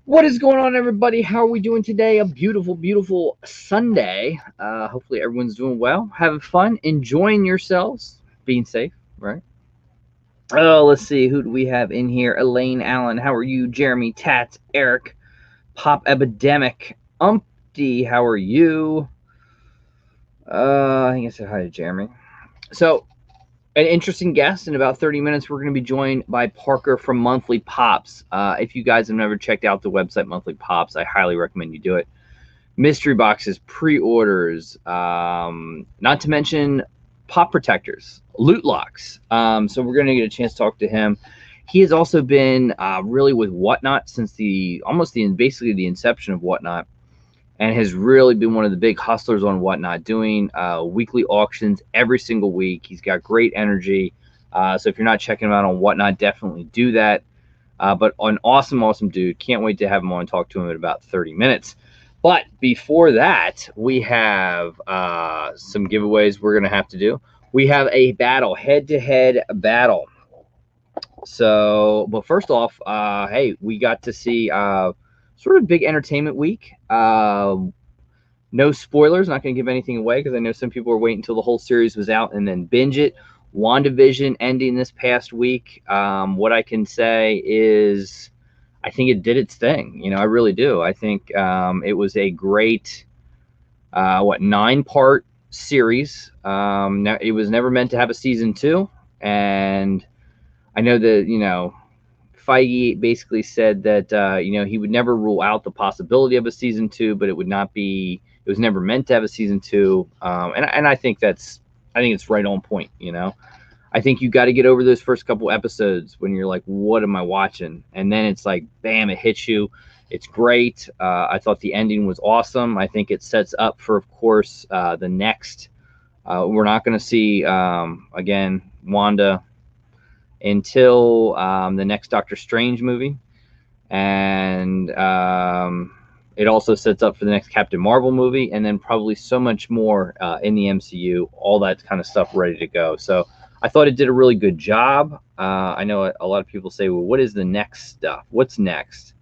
What is going on, everybody? How are we doing today? A beautiful, beautiful Sunday. Hopefully, everyone's doing well, having fun, enjoying yourselves, being safe, right? Oh, let's see. Who do we have in here? Elaine Allen. How are you? Jeremy Tats, Eric, Pop Epidemic, Umpty. How are you? I think I said hi to Jeremy. So, an interesting guest. In about 30 minutes, we're going to be joined by Parker from Monthly Pops. If you guys have never checked out the website Monthly Pops, I highly recommend you do it. Mystery boxes, pre-orders, not to mention pop protectors, loot locks. So we're going to get a chance to talk to him. He has also been really with Whatnot since basically the inception of Whatnot, and has really been one of the big hustlers on Whatnot, doing weekly auctions every single week. He's got great energy. So if you're not checking him out on Whatnot, definitely do that. But an awesome, awesome dude. Can't wait to have him on and talk to him in about 30 minutes. But before that, we have some giveaways we're going to have to do. We have a battle, head-to-head battle. So, but first off, hey, we got to see sort of big entertainment week. No spoilers, not going to give anything away because I know some people are waiting until the whole series was out and then binge it. WandaVision ending this past week. What I can say is I think it did its thing. I really do. I think it was a great, 9-part series. Now, it was never meant to have a season 2. And I know that, Feige basically said that, he would never rule out the possibility of a season 2, but it was never meant to have a season 2. And I think it's right on point, I think you got to get over those first couple episodes when you're like, what am I watching? And then it's like, bam, it hits you. It's great. I thought the ending was awesome. I think it sets up for, of course, the next. We're not going to see, again, Wanda until the next Doctor Strange movie. And it also sets up for the next Captain Marvel movie, and then probably so much more in the MCU, all that kind of stuff ready to go. So I thought it did a really good job. I know a lot of people say, well, what is the next stuff? What's next?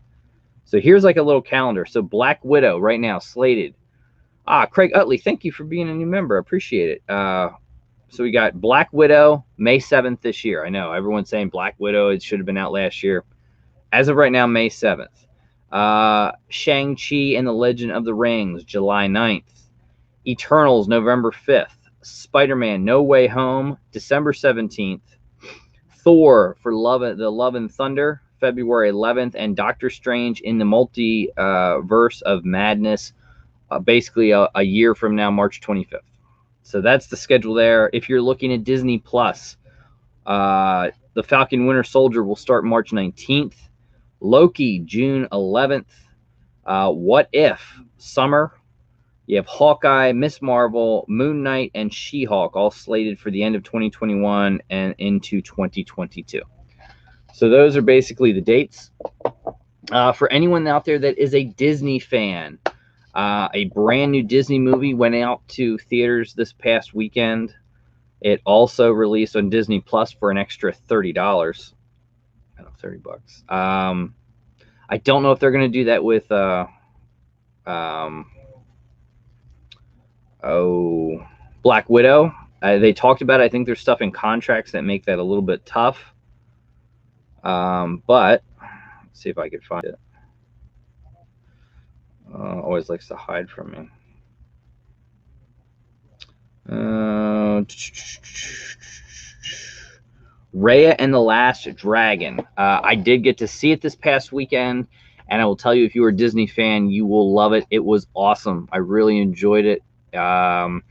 So here's like a little calendar. So Black Widow right now slated. Craig Utley, thank you for being a new member. I appreciate it. So we got Black Widow May 7th this year. I know everyone's saying Black Widow, it should have been out last year. As of right now, May 7th. Shang-Chi and the Legend of the Rings, July 9th. Eternals, November 5th. Spider-Man No Way Home, December 17th. Thor for the Love and Thunder, February 11th. And Doctor Strange in the Multiverse of Madness, basically a year from now, March 25th. So that's the schedule there. If you're looking at Disney Plus, The Falcon Winter Soldier will start March 19th. Loki, June 11th. What If, summer. You have Hawkeye, Miss Marvel, Moon Knight, and She-Hulk all slated for the end of 2021 and into 2022. So those are basically the dates. For anyone out there that is a Disney fan, a brand new Disney movie went out to theaters this past weekend. It also released on Disney Plus for an extra $30. $30. I don't know if they're going to do that with Black Widow. They talked about it. I think there's stuff in contracts that make that a little bit tough. But let's see if I could find it. Always likes to hide from me. Raya and the Last Dragon. I did get to see it this past weekend, and I will tell you, if you're a Disney fan, you will love it. It was awesome. I really enjoyed it. The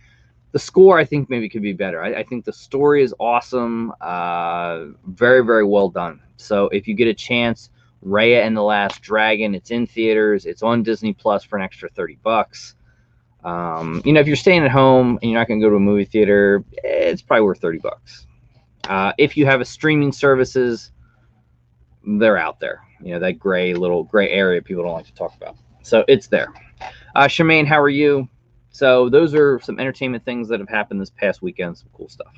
score, I think, maybe could be better. I think the story is awesome. Very, very well done. So if you get a chance, Raya and the Last Dragon, it's in theaters. It's on Disney Plus for an extra $30. If you're staying at home and you're not going to go to a movie theater, it's probably worth $30. If you have a streaming services, they're out there. That gray area people don't like to talk about. So it's there. Shemaine, how are you? So those are some entertainment things that have happened this past weekend. Some cool stuff.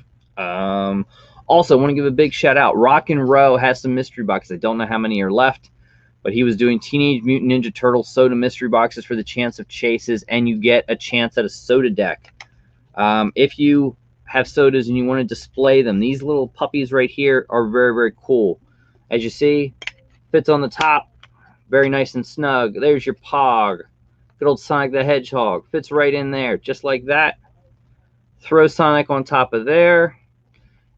Also, I want to give a big shout out. Rock and Row has some mystery boxes. I don't know how many are left, But he was doing Teenage Mutant Ninja Turtle soda mystery boxes for the chance of chases, and you get a chance at a soda deck. If you have sodas and you want to display them, these little puppies right here are very, very cool. As you see, fits on the top, very nice and snug. There's your Pog. Good old Sonic the Hedgehog. Fits right in there, just like that. Throw Sonic on top of there.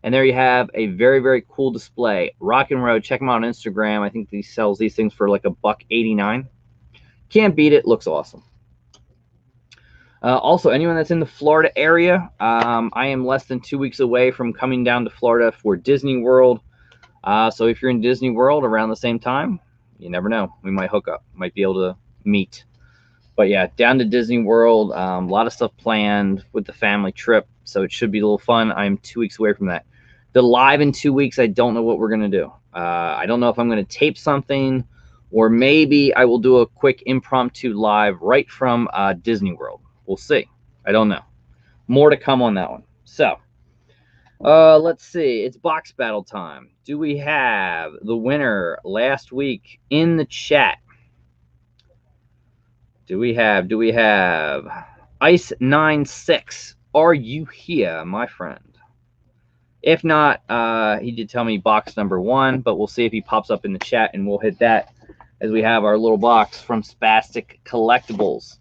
And there you have a very, very cool display. Rock and Road, check him out on Instagram. I think he sells these things for like $1.89. Can't beat it, looks awesome. Also, anyone that's in the Florida area, I am less than 2 weeks away from coming down to Florida for Disney World. So if you're in Disney World around the same time, you never know. We might hook up, might be able to meet. But yeah, down to Disney World, a lot of stuff planned with the family trip, so it should be a little fun. I'm 2 weeks away from that. The live in 2 weeks, I don't know what we're going to do. I don't know if I'm going to tape something, or maybe I will do a quick impromptu live right from Disney World. We'll see. I don't know. More to come on that one. So, let's see. It's box battle time. Do we have the winner last week in the chat? Do we have Ice96? Are you here, my friend? If not, he did tell me box number 1, but we'll see if he pops up in the chat, and we'll hit that as we have our little box from Spastic Collectibles.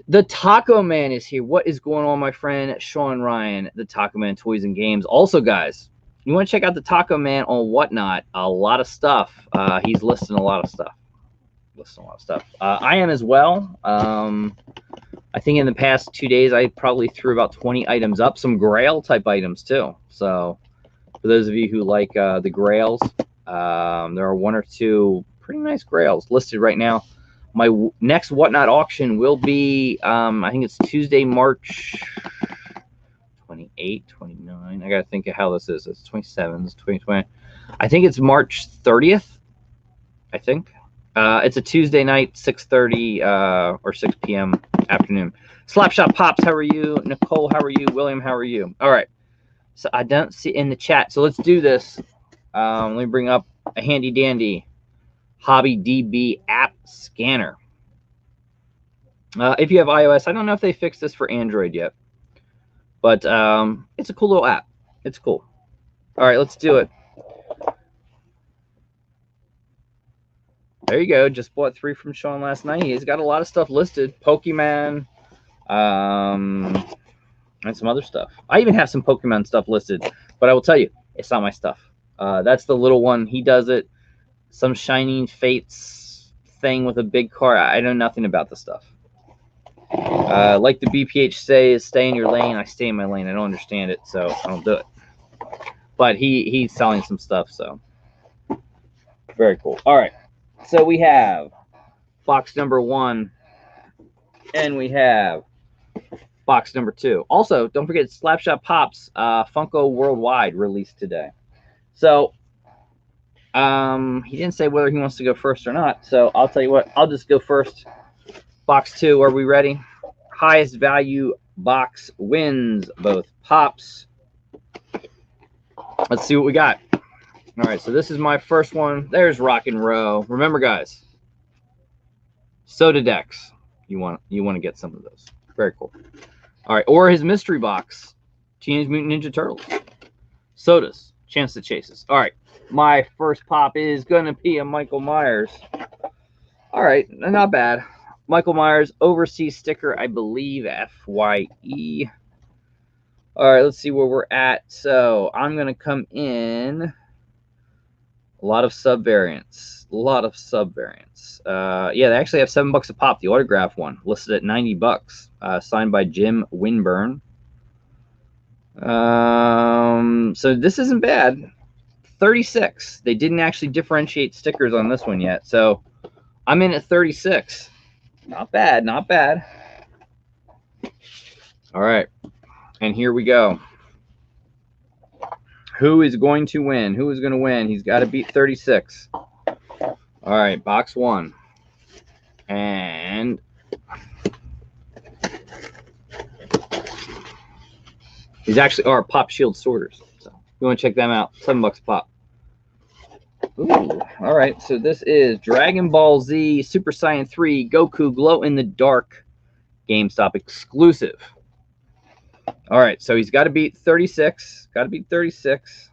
The Taco Man is here. What is going on, my friend Sean Ryan, the Taco Man Toys and Games? Also, guys, you want to check out the Taco Man on Whatnot. A lot of stuff. He's listing a lot of stuff. I am as well. I think in the past 2 days, I probably threw about 20 items up. Some Grail type items, too. So for those of you who like the Grails, there are 1 or 2 pretty nice Grails listed right now. My next Whatnot auction will be, I think it's Tuesday, March 28, 29. I got to think of how this is. It's 27, it's 2020. I think it's March 30th, I think. It's a Tuesday night, 6:30 or 6 p.m. afternoon. Slapshot Pops, how are you? Nicole, how are you? William, how are you? All right. So I don't see in the chat. So let's do this. Let me bring up a handy dandy Hobby DB app scanner. If you have iOS, I don't know if they fixed this for Android yet, but it's a cool little app. It's cool. All right, let's do it. There you go. Just bought 3 from Sean last night. He's got a lot of stuff listed. Pokemon, and some other stuff. I even have some Pokemon stuff listed, but I will tell you, it's not my stuff. That's the little one. He does it. Some Shining Fates thing with a big car. I know nothing about the stuff. Like the BPH says, stay in your lane. I stay in my lane. I don't understand it, so I don't do it. But he's selling some stuff, so very cool. All right. So we have box number 1, and we have box number 2. Also, don't forget Slapshot Pops Funko Worldwide released today. So he didn't say whether he wants to go first or not. So I'll tell you what, I'll just go first. Box 2, are we ready? Highest value box wins both pops. Let's see what we got. All right, so this is my first one. There's Rock and Row. Remember, guys, soda decks. You want to get some of those. Very cool. All right, or his mystery box, Teenage Mutant Ninja Turtles. Sodas, chance to chases. All right, my first pop is gonna be a Michael Myers. All right, not bad. Michael Myers overseas sticker, I believe, FYE. All right, let's see where we're at. So I'm gonna come in. A lot of sub variants. Yeah, they actually have $7 a pop. The autograph one listed at $90. Signed by Jim Winburn. So this isn't bad. 36. They didn't actually differentiate stickers on this one yet, so I'm in at 36. Not bad, not bad. All right, and here we go. Who is going to win? Who is going to win? He's got to beat 36. All right, box 1. And these actually are Pop Shield sorters. So you want to check them out. $7 a pop. Ooh, all right. So this is Dragon Ball Z Super Saiyan 3 Goku Glow in the Dark GameStop exclusive. All right, so he's got to beat 36. Got to beat 36.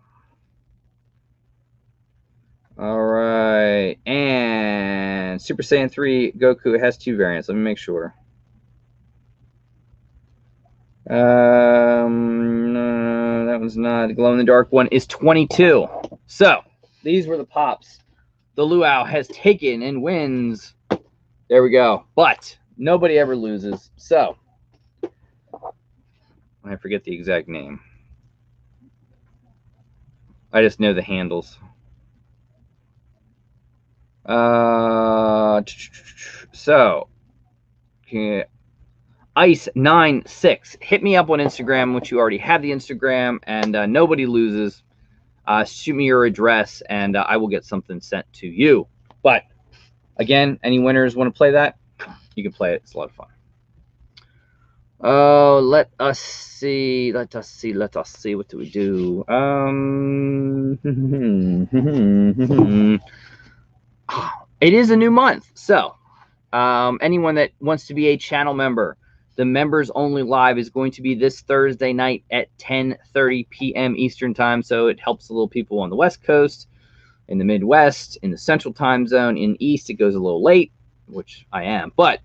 All right, and Super Saiyan 3 Goku has 2 variants. Let me make sure. No, that one's not. The glow in the dark one is 22. So these were the pops the Luau has taken and wins. There we go. But nobody ever loses. So I forget the exact name. I just know the handles. So Ice96. Hit me up on Instagram, which you already have the Instagram, and nobody loses. Shoot me your address, and I will get something sent to you. But again, any winners want to play that? You can play it. It's a lot of fun. Oh, let us see. Let us see. Let us see. What do we do? It is a new month, so anyone that wants to be a channel member, the members only live is going to be this Thursday night at 10:30 p.m. Eastern time. So it helps the little people on the West Coast, in the Midwest, in the Central time zone. In East, it goes a little late, which I am. But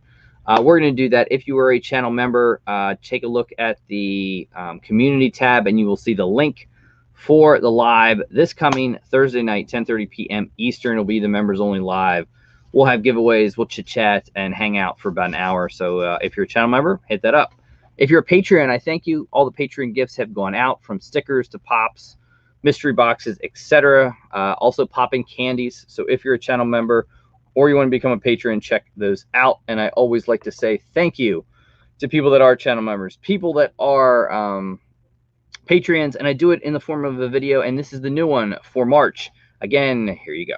we're going to do that. If you are a channel member, take a look at the community tab, and you will see the link for the live this coming Thursday night, 10:30 p.m. Eastern. It'll be the members only live. We'll have giveaways, we'll chit-chat, and hang out for about an hour. So if you're a channel member, hit that up. If you're a Patreon, I thank you. All the Patreon gifts have gone out, from stickers to pops, mystery boxes, etc. Also popping candies. So if you're a channel member or you want to become a patron, check those out. And I always like to say thank you to people that are channel members, people that are Patreons, and I do it in the form of a video, and this is the new one for March. Again, here you go.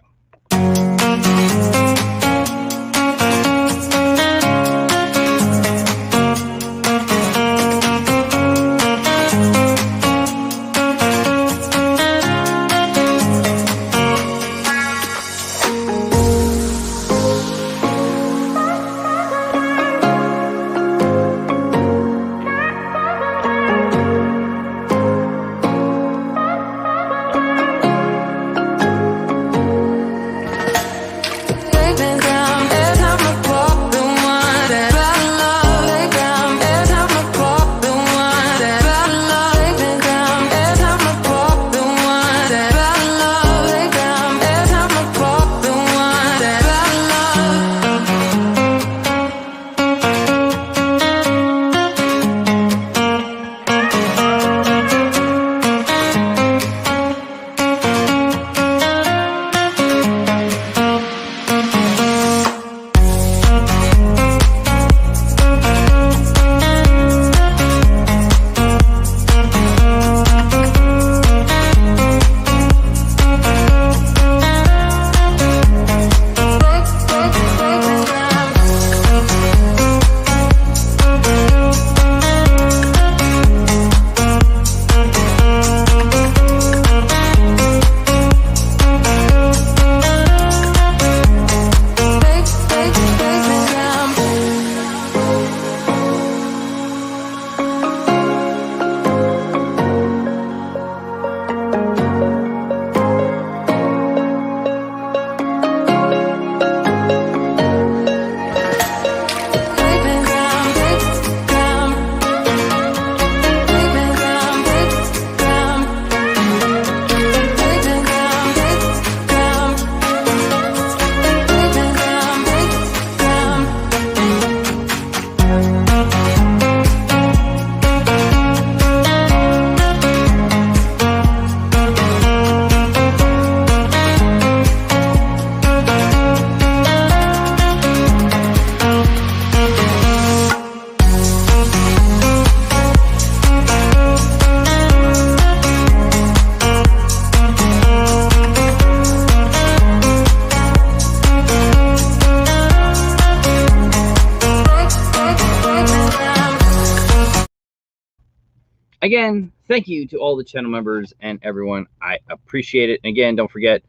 Again, thank you to all the channel members and everyone. I appreciate it. And again, don't forget,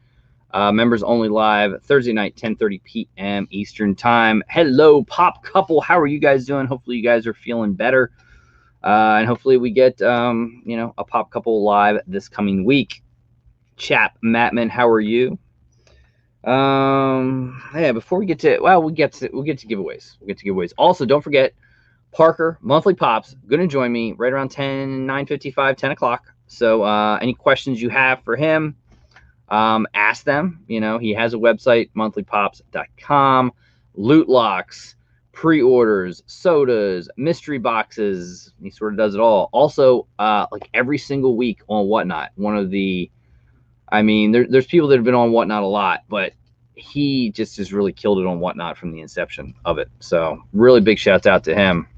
Members only live Thursday night, 10:30 p.m. Eastern time. Hello, Pop Couple. How are you guys doing? Hopefully you guys are feeling better. And hopefully we get, a Pop Couple live this coming week. Chap Mattman, how are you? Yeah, before we get to, we'll get to giveaways. Also, don't forget, Parker, Monthly Pops, going to join me right around 9:55, 10 o'clock. So any questions you have for him, ask them. He has a website, monthlypops.com, loot locks, pre-orders, sodas, mystery boxes. He sort of does it all. Also, like every single week on Whatnot, there's people that have been on Whatnot a lot, but he just has really killed it on Whatnot from the inception of it. So really big shouts out to him.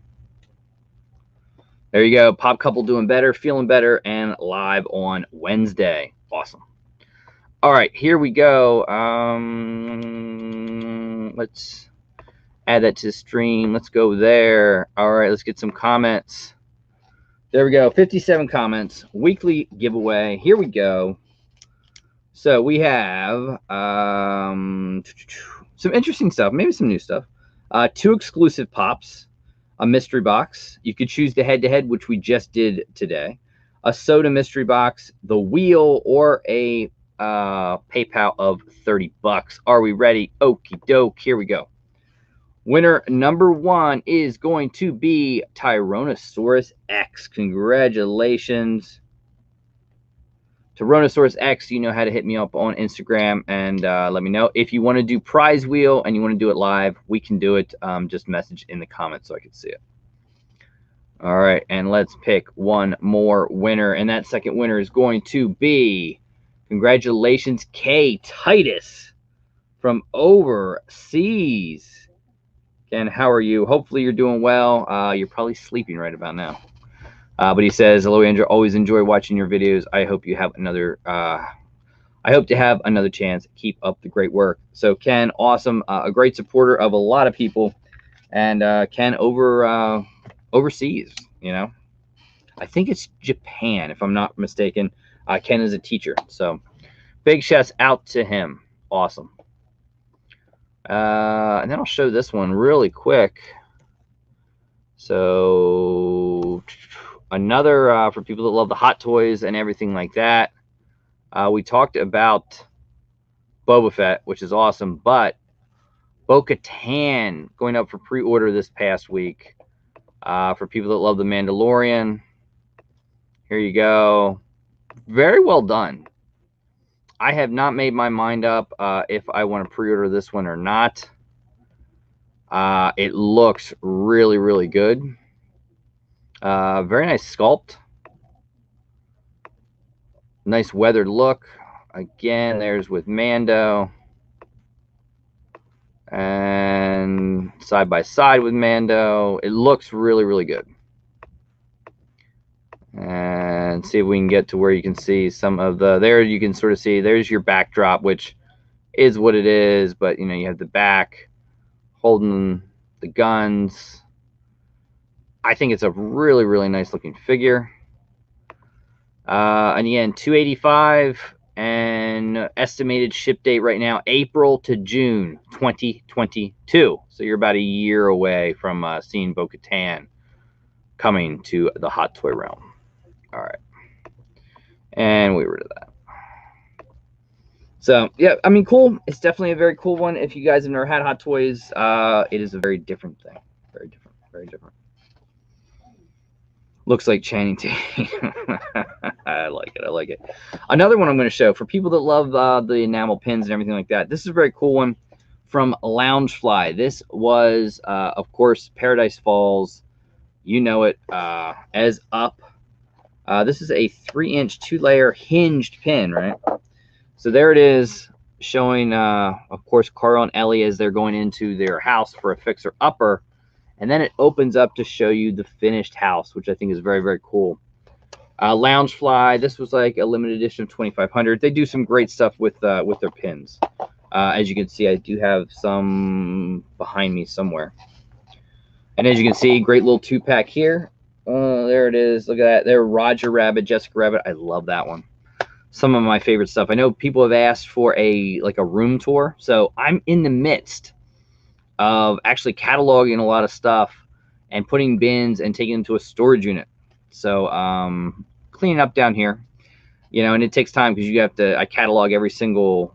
There you go. Pop Couple doing better, feeling better, and live on Wednesday. Awesome. All right, here we go. Let's add that to the stream. Let's go there. All right, let's get some comments. There we go. 57 comments. Weekly giveaway. Here we go. So we have some interesting stuff, maybe some new stuff. 2 exclusive pops, a mystery box. You could choose the head-to-head, which we just did today. A soda mystery box, the wheel, or a PayPal of $30. Are we ready? Okie doke. Here we go. Winner number 1 is going to be Tyrannosaurus X. Congratulations. Tyrannosaurus X, you know how to hit me up on Instagram and let me know. If you want to do prize wheel and you want to do it live, we can do it. Just message in the comments so I can see it. All right, and let's pick one more winner. And that second winner is going to be, congratulations, K. Titus from overseas. Ken, how are you? Hopefully you're doing well. You're probably sleeping right about now. But he says, hello, Andrew. Always enjoy watching your videos. I hope you have another. I hope to have another chance. Keep up the great work. So Ken, awesome, a great supporter of a lot of people, and Ken overseas. I think it's Japan, if I'm not mistaken. Ken is a teacher, so big shouts out to him. Awesome. And then I'll show this one really quick. So another for people that love the Hot Toys and everything like that. We talked about Boba Fett, which is awesome, but Bo-Katan going up for pre-order this past week. For people that love the Mandalorian, here you go. Very well done. I have not made my mind up if I want to pre-order this one or not. It looks really, really good. Very nice sculpt. Nice weathered look. Again, there's with Mando. And side by side with Mando. It looks really, really good. And see if we can get to where you can see some of the, there you can sort of see, there's your backdrop, which is what it is, but you have the back holding the guns. I think it's a really, really nice looking figure. And again, $285 and estimated ship date right now, April to June 2022. So you're about a year away from seeing Bo-Katan coming to the Hot Toy realm. All right. And we were to that. So, yeah, cool. It's definitely a very cool one. If you guys have never had Hot Toys, it is a very different thing. Very different. Very different. Looks like Channing Tatum. I like it. I like it. Another one I'm going to show for people that love the enamel pins and everything like that. This is a very cool one from Loungefly. This was, of course, Paradise Falls. You know it as Up. This is a 3-inch, 2-layer hinged pin, right? So there it is, showing, of course, Carl and Ellie as they're going into their house for a fixer-upper. And then it opens up to show you the finished house, which I think is very, very cool. Loungefly, this was like a limited edition of 2,500. They do some great stuff with their pins. As you can see, I do have some behind me somewhere. And as you can see, great little 2-pack here. There it is. Look at that. There, Roger Rabbit, Jessica Rabbit. I love that one. some of my favorite stuff. I know people have asked for a room tour, so I'm in the midst of actually cataloging a lot of stuff and putting bins and taking them to a storage unit. So cleaning up down here, you know, and it takes time because you have to, I catalog every single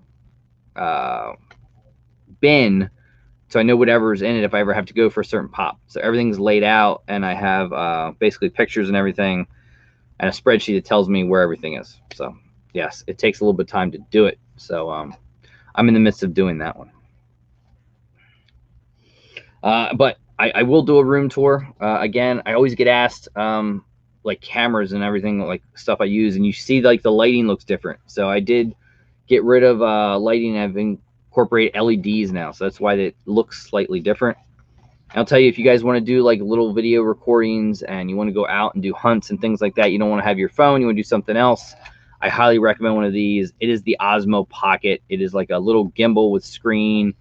bin, so I know whatever's in it if I ever have to go for a certain pop. So everything's laid out, and I have basically pictures and everything, and a spreadsheet that tells me where everything is. So yes, it takes a little bit of time to do it. So I'm in the midst of doing that one. But I will do a room tour. Again, I always get asked like cameras and everything, like stuff I use, and you see like the lighting looks different. So I did get rid of lighting. I've incorporated LEDs now, so that's why it looks slightly different. I'll tell you, if you guys want to do like little video recordings and you want to go out and do hunts and things like that, you don't want to have your phone, you want to do something else, I highly recommend one of these. It is the Osmo Pocket. It is like a little gimbal with screen.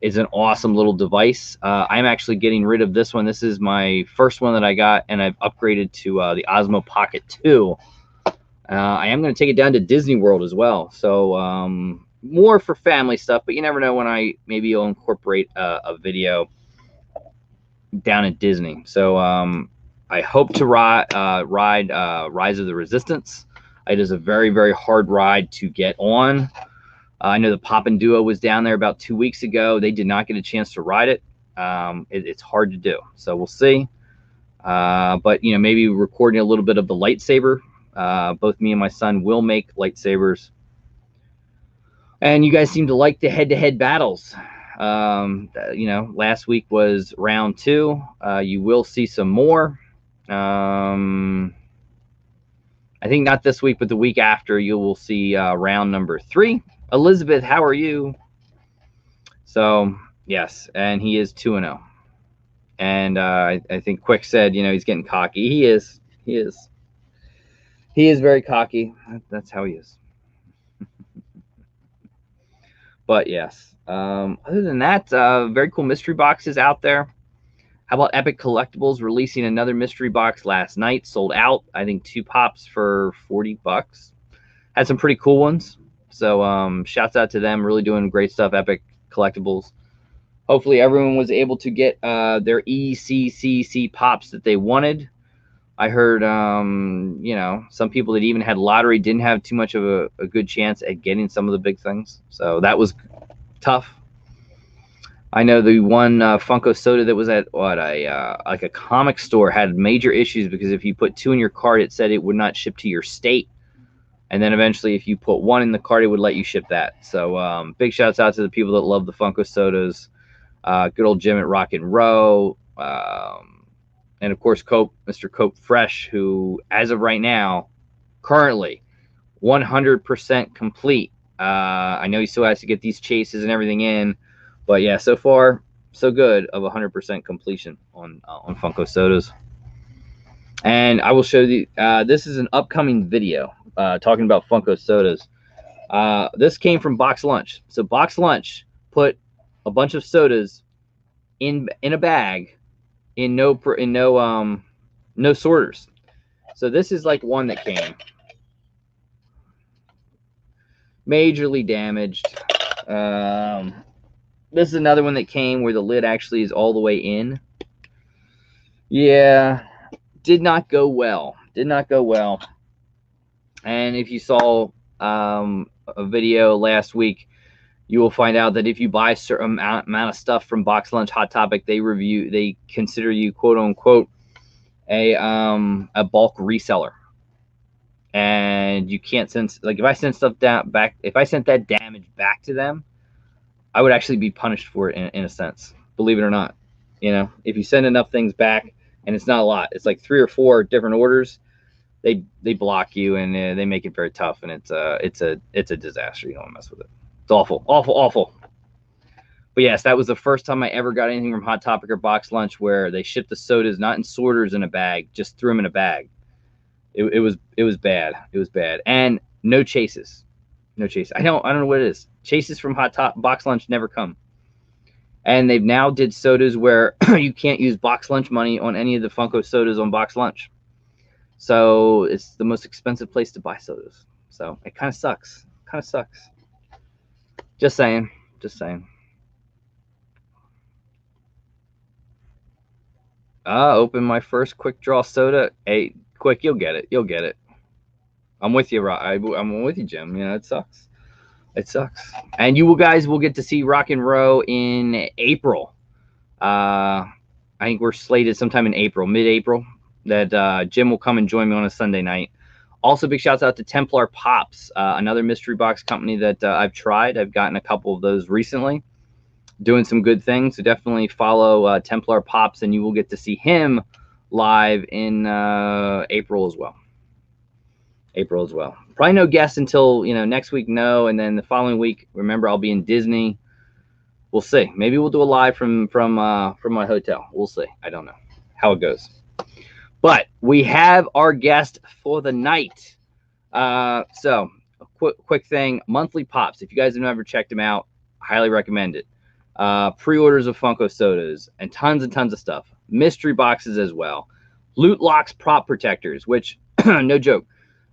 It's an awesome little device. I'm actually getting rid of this one. This is my first one that I got, and I've upgraded to the Osmo Pocket 2. I am going to take it down to Disney World as well. So more for family stuff, but you never know when maybe will incorporate a video down at Disney. So I hope to ride Rise of the Resistance. It is a very, very hard ride to get on. I know the Pop and Duo was down there about 2 weeks ago. They did not get a chance to ride it. It's hard to do, so we'll see. But you know, maybe recording a little bit of the lightsaber. Both me and my son will make lightsabers. And you guys seem to like the head-to-head battles. You know, last week was round 2. You will see some more. I think not this week, but the week after, you will see round number 3. Elizabeth, how are you? So yes, and he is 2-0. And I think Quick said, you know, he's getting cocky. He is very cocky. That's how he is. But yes, other than that, very cool mystery boxes out there. How about Epic Collectibles releasing another mystery box last night? Sold out. I think 2 pops for $40. Had some pretty cool ones. So shouts out to them. Really doing great stuff, Epic Collectibles. Hopefully everyone was able to get their ECCC pops that they wanted. I heard, you know, some people that even had lottery didn't have too much of a good chance at getting some of the big things. So that was tough. I know the one Funko soda that was at like a comic store had major issues because if you put 2 in your cart, it said it would not ship to your state. And then eventually, if you put 1 in the cart, it would let you ship that. So big shouts out to the people that love the Funko sodas. Good old Jim at Rock and Row. And of course, Cope, Mr. Cope Fresh, who, as of right now, currently 100% complete. I know he still has to get these chases and everything in. But yeah, so far, so good of 100% completion on Funko sodas. And I will show you, this is an upcoming video talking about Funko sodas. This came from Box Lunch. So Box Lunch put a bunch of sodas in a bag in no sorters. So this is like one that came majorly damaged. This is another one that came where the lid actually is all the way in. Yeah, did not go well. Did not go well. And if you saw a video last week, you will find out that if you buy a certain amount of stuff from Box Lunch Hot Topic, they consider you, quote unquote, a bulk reseller. And you can't send, like, if I send stuff back, if I sent that damage back to them, I would actually be punished for it in a sense, believe it or not. You know, if you send enough things back, and it's not a lot, it's like 3 or 4 different orders, they block you, and they make it very tough, and it's a disaster. You don't want to mess with it. It's awful, awful, awful. But yes, that was the first time I ever got anything from Hot Topic or Box Lunch where they shipped the sodas not in sorters in a bag, just threw them in a bag. It was bad. It was bad, and no chases, no chases. I don't know what it is. Chases from Box Lunch never come. And they've now did sodas where you can't use Box Lunch money on any of the Funko sodas on Box Lunch. So it's the most expensive place to buy sodas. So it kind of sucks. Kind of sucks. Just saying. Just saying. Open my first quick draw soda. Hey, quick, you'll get it. You'll get it. I'm with you, I'm with you, Jim. You know, it sucks. It sucks. And you guys will get to see Rock and Row in April. I think we're slated sometime in April, mid-April, that Jim will come and join me on a Sunday night. Also, big shouts out to Templar Pops, another mystery box company that I've tried. I've gotten a couple of those recently, doing some good things. So definitely follow Templar Pops, and you will get to see him live in April as well. April as well. Probably no guests until next week. No, and then the following week. Remember, I'll be in Disney. We'll see. Maybe we'll do a live from my hotel. We'll see. I don't know how it goes. But we have our guest for the night. So a quick thing. Monthly Pops. If you guys have never checked them out, highly recommend it. Pre-orders of Funko sodas and tons of stuff. Mystery boxes as well. Loot Locks prop protectors, which no joke.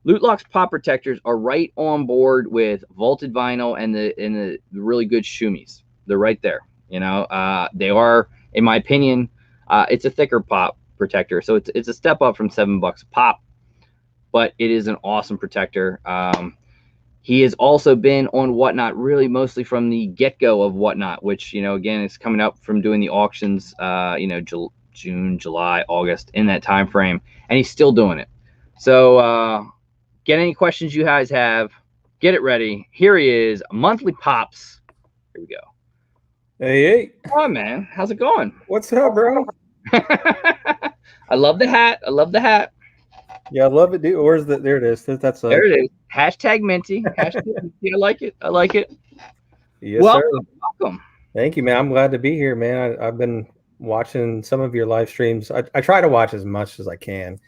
Loot Locks pop protectors are right on board with Vaulted Vinyl and the really good Shumis. They're right there. They are, in my opinion, it's a thicker pop protector, so it's a step up from $7 a pop, but it is an awesome protector. He has also been on Whatnot, really mostly from the get-go of Whatnot, which again is coming up from doing the auctions, June, July, August, in that time frame, and he's still doing it. So get any questions you guys have, get it ready. Here he is, Monthly Pops. Here we go. Hey. Oh, man. How's it going? What's up, bro? I love the hat. Yeah, I love it, dude. Where's the? There it is. There it is. Hashtag Minty. Hashtag Minty. I like it. Yes, welcome, sir. Welcome. Thank you, man. I'm glad to be here, man. I've been watching some of your live streams. I try to watch as much as I can.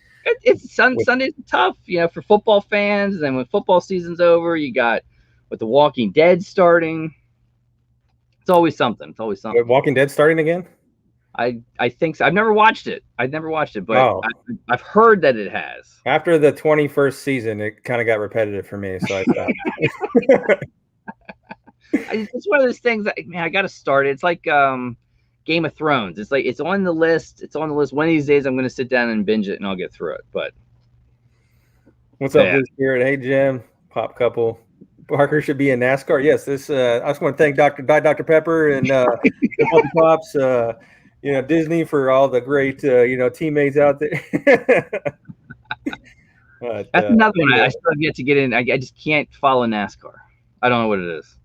Sunday's tough, for football fans. And when football season's over, you got with The Walking Dead starting. It's always something. Walking Dead starting again? I think so. I've never watched it, but I've heard that it has. After the 21st season, it kind of got repetitive for me, so I stopped. It's one of those things that, man, I got to start it. It's like Game of Thrones. It's like it's on the list. One of these days, I'm going to sit down and binge it, and I'll get through it. But what's up, this Spirit? Hey, Jim, Pop Couple. Parker should be in NASCAR. Yes, I just want to thank Dr. Pepper and the Pops, Disney for all the great teammates out there. But, that's another one I still have yet to get in. I just can't follow NASCAR. I don't know what it is.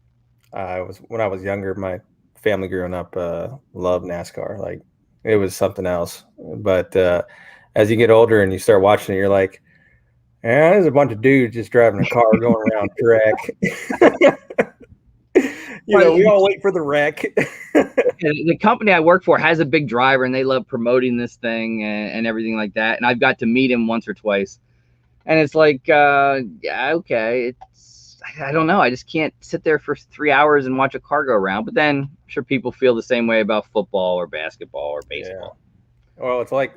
When I was younger, my family growing up loved NASCAR. Like, it was something else. But as you get older and you start watching it, you're like, yeah, there's a bunch of dudes just driving a car going around track. We all wait for the wreck. The company I work for has a big driver, and they love promoting this thing and everything like that. And I've got to meet him once or twice. And it's like, yeah, okay. I don't know. I just can't sit there for 3 hours and watch a car go around. But then I'm sure people feel the same way about football or basketball or baseball. Yeah. Well, it's like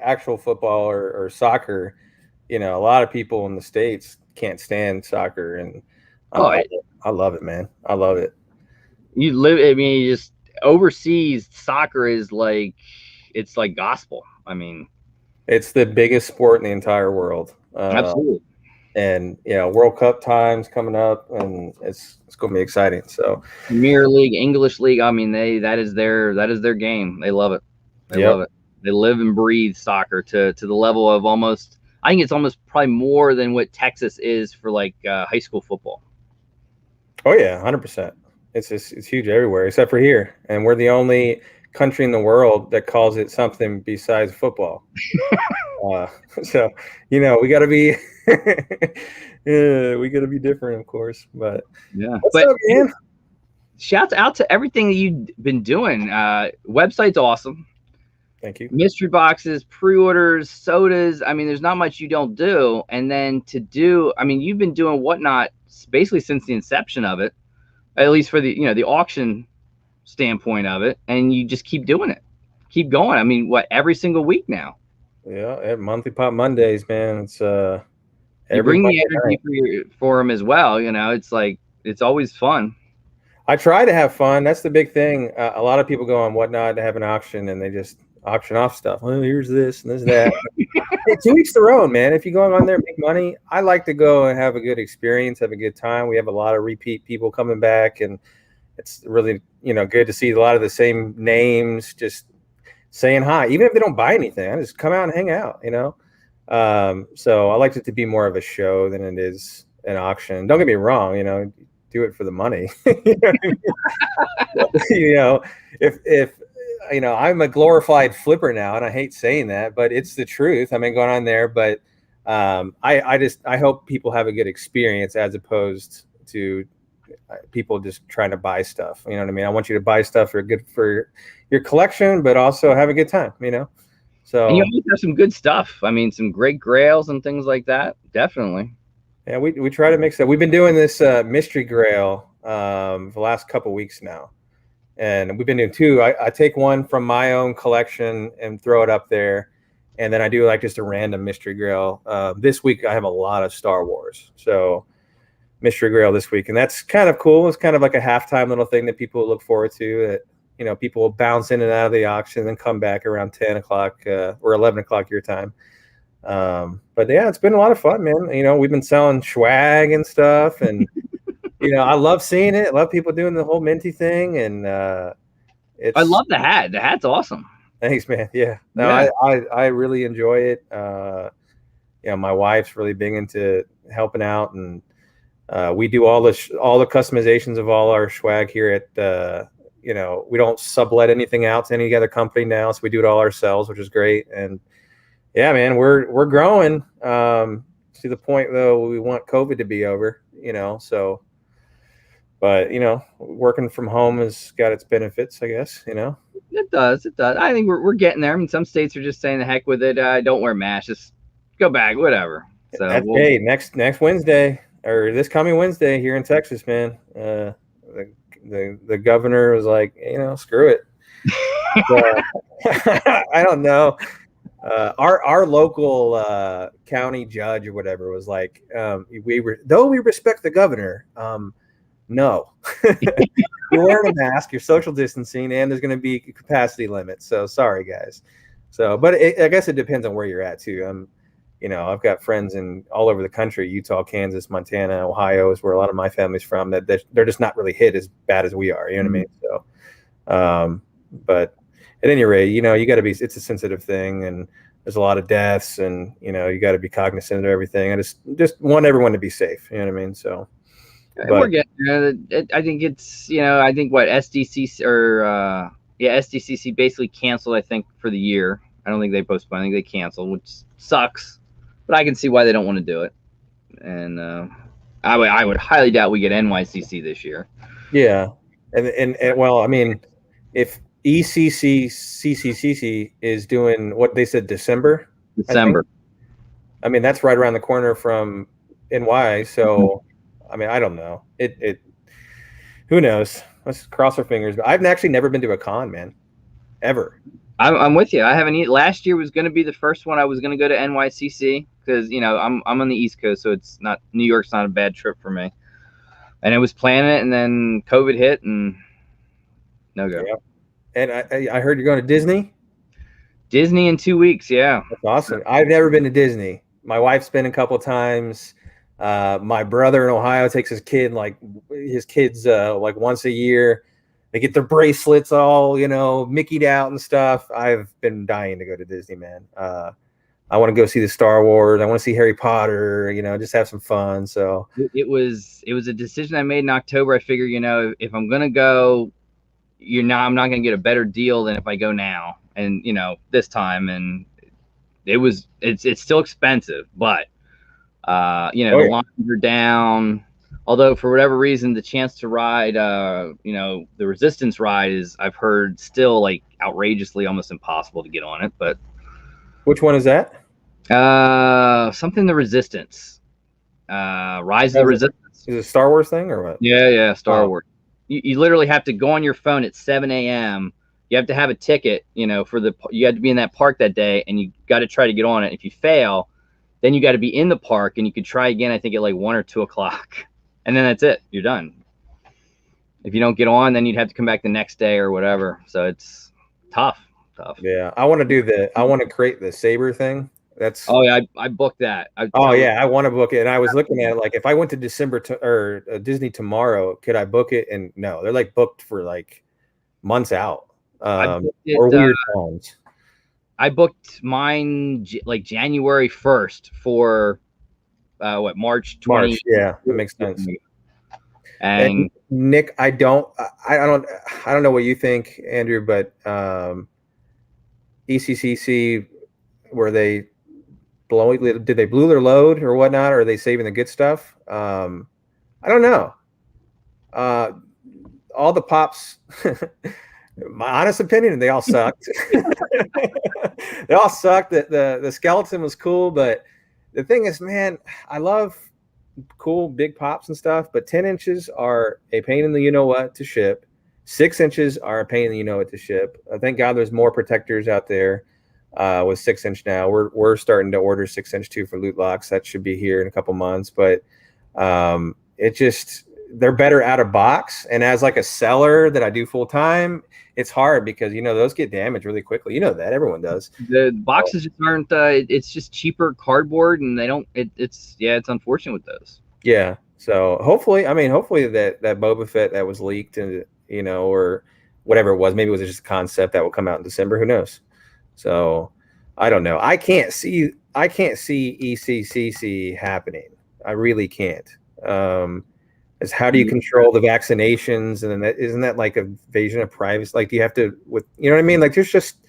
actual football or soccer. A lot of people in the States can't stand soccer, and I love it, man. I love it. You just overseas, soccer is it's like gospel. I mean, it's the biggest sport in the entire world. Absolutely. And World Cup time's coming up, and it's going to be exciting. So Premier League, English League. I mean, that is their game. They love it. They love it. They live and breathe soccer to the level of almost. I think it's almost probably more than what Texas is for high school football. Oh yeah, 100%. It's huge everywhere except for here, and we're the only country in the world that calls it something besides football. So we got to be, we got to be different, of course. But yeah, what's up, man? Shouts out to everything that you've been doing. Website's awesome. Thank you. Mystery boxes, pre-orders, sodas. I mean, there's not much you don't do. And then you've been doing Whatnot basically since the inception of it, at least for the auction standpoint of it. And you just keep doing it. Keep going. I mean, every single week now? Yeah, Monthly Pop Mondays, man. It's You bring the energy for them as well. You know, it's like, it's always fun. I try to have fun. That's the big thing. A lot of people go on Whatnot to have an auction and they just auction off stuff. Oh, here's this and this that. Hey, to each their own, man. If you go on there and make money, I like to go and have a good experience, have a good time. We have a lot of repeat people coming back, and it's really, good to see a lot of the same names just saying hi, even if they don't buy anything. I just come out and hang out, So I like it to be more of a show than it is an auction. Don't get me wrong, do it for the money. If I'm a glorified flipper now, and I hate saying that, but it's the truth. I mean, going on there, but I hope people have a good experience as opposed to people just trying to buy stuff. You know what I mean? I want you to buy stuff for your collection, but also have a good time. So and you always have some good stuff. I mean, some great grails and things like that. Definitely. Yeah, we try to mix that. We've been doing this mystery grail for the last couple weeks now. And we've been doing two. I take one from my own collection and throw it up there. And then I do like just a random mystery grail. This week I have a lot of Star Wars. So mystery grail this week. And that's kind of cool. It's kind of like a halftime little thing that people look forward to. That, people will bounce in and out of the auction and then come back around 10 o'clock or 11 o'clock your time. But yeah, it's been a lot of fun, man. We've been selling swag and stuff, and I love seeing it. I love people doing the whole minty thing, and I love the hat. The hat's awesome. Thanks, man. Yeah, no, yeah. I really enjoy it. My wife's really big into helping out, and we do all the customizations of all our swag here at. We don't sublet anything out to any other company now, so we do it all ourselves, which is great. And yeah, man, we're growing to the point though we want COVID to be over, so. But working from home has got its benefits, I guess. It does. I think we're getting there. I mean, some states are just saying the heck with it. Don't wear masks. Just go back, whatever. So hey, next Wednesday or this coming Wednesday here in Texas, man. The governor was like, screw it. I don't know. Our local county judge or whatever was like, though we respect the governor. No, you're wearing a mask, you're social distancing, and there's going to be capacity limits. So sorry, guys. So, but I guess it depends on where you're at too. I've got friends in all over the country: Utah, Kansas, Montana, Ohio is where a lot of my family's from. That they're just not really hit as bad as we are. You know what I mean? So, but at any rate, you got to be. It's a sensitive thing, and there's a lot of deaths, and you got to be cognizant of everything. I just want everyone to be safe. You know what I mean? So. But we're getting I think it's, I think what SDCC or SDCC basically canceled, I think, for the year. I don't think they postponed. I think they canceled, which sucks. But I can see why they don't want to do it. And I would highly doubt we get NYCC this year. Yeah. And well, I mean, if ECCCCC is doing what they said December. I mean, that's right around the corner from NY. So, I mean, I don't know. Who knows? Let's cross our fingers. But I've actually never been to a con, man, ever. I'm with you. I haven't. Last year was going to be the first one I was going to go to NYCC because I'm on the East Coast, so it's not New York's not a bad trip for me. And I was planning it, and then COVID hit, and no go. Yeah. And I heard you're going to Disney. Disney in 2 weeks. Yeah, that's awesome. I've never been to Disney. My wife's been a couple of times. My brother in Ohio takes his kids like once a year. They get their bracelets all, Mickey'd out and stuff. I've been dying to go to Disney, man. I want to go see the Star Wars. I want to see Harry Potter, just have some fun. So it was a decision I made in October. I figure, if I'm going to go, I'm not going to get a better deal than if I go now. And, this time, and it's still expensive, but the lines are down. Although for whatever reason, the chance to ride, the Resistance ride is, I've heard, still like outrageously almost impossible to get on it. But which one is that? Something the Resistance, Rise of the Resistance. Is it a Star Wars thing or what? Yeah, Star Wars. You literally have to go on your phone at 7 a.m. You have to have a ticket, you have to be in that park that day, and you got to try to get on it. If you fail, Then you got to be in the park, and you could try again, I think, at like 1 or 2 o'clock. And then that's it. You're done. If you don't get on, then you'd have to come back the next day or whatever. So it's tough. Yeah, I want to create the Saber thing. That's Oh yeah, I booked that. yeah, I want to book it. And I was looking at it, like, if I went to Disney tomorrow, could I book it? And no, they're like booked for like months out, or weird times. I booked mine like January 1st for March 20. March, yeah, that makes sense. And Nick, I don't know what you think, Andrew, but ECCC, were they did they blow their load or whatnot, or are they saving the good stuff? I don't know. All the pops, my honest opinion, they all sucked. They all sucked. The skeleton was cool, but the thing is, man, I love cool big pops and stuff, but 10 inches are a pain in the you-know-what to ship. 6 inches are a pain in the you-know-what to ship. Thank God there's more protectors out there with 6 inch now. We're starting to order 6 inch too for loot locks. That should be here in a couple months, but it just, they're better out of box. And as like a seller that I do full time, it's hard because, you know, those get damaged really quickly. You know that, everyone does. The boxes just aren't. It's just cheaper cardboard, and they don't. It's unfortunate with those. Yeah. So hopefully that Boba Fett that was leaked, and you know, or whatever it was, maybe it was just a concept that will come out in December. Who knows? So I don't know. I can't see ECCC happening. I really can't. Is how do you control the vaccinations? And then isn't that like an invasion of privacy? Like, do you have to, you know what I mean? Like, there's just,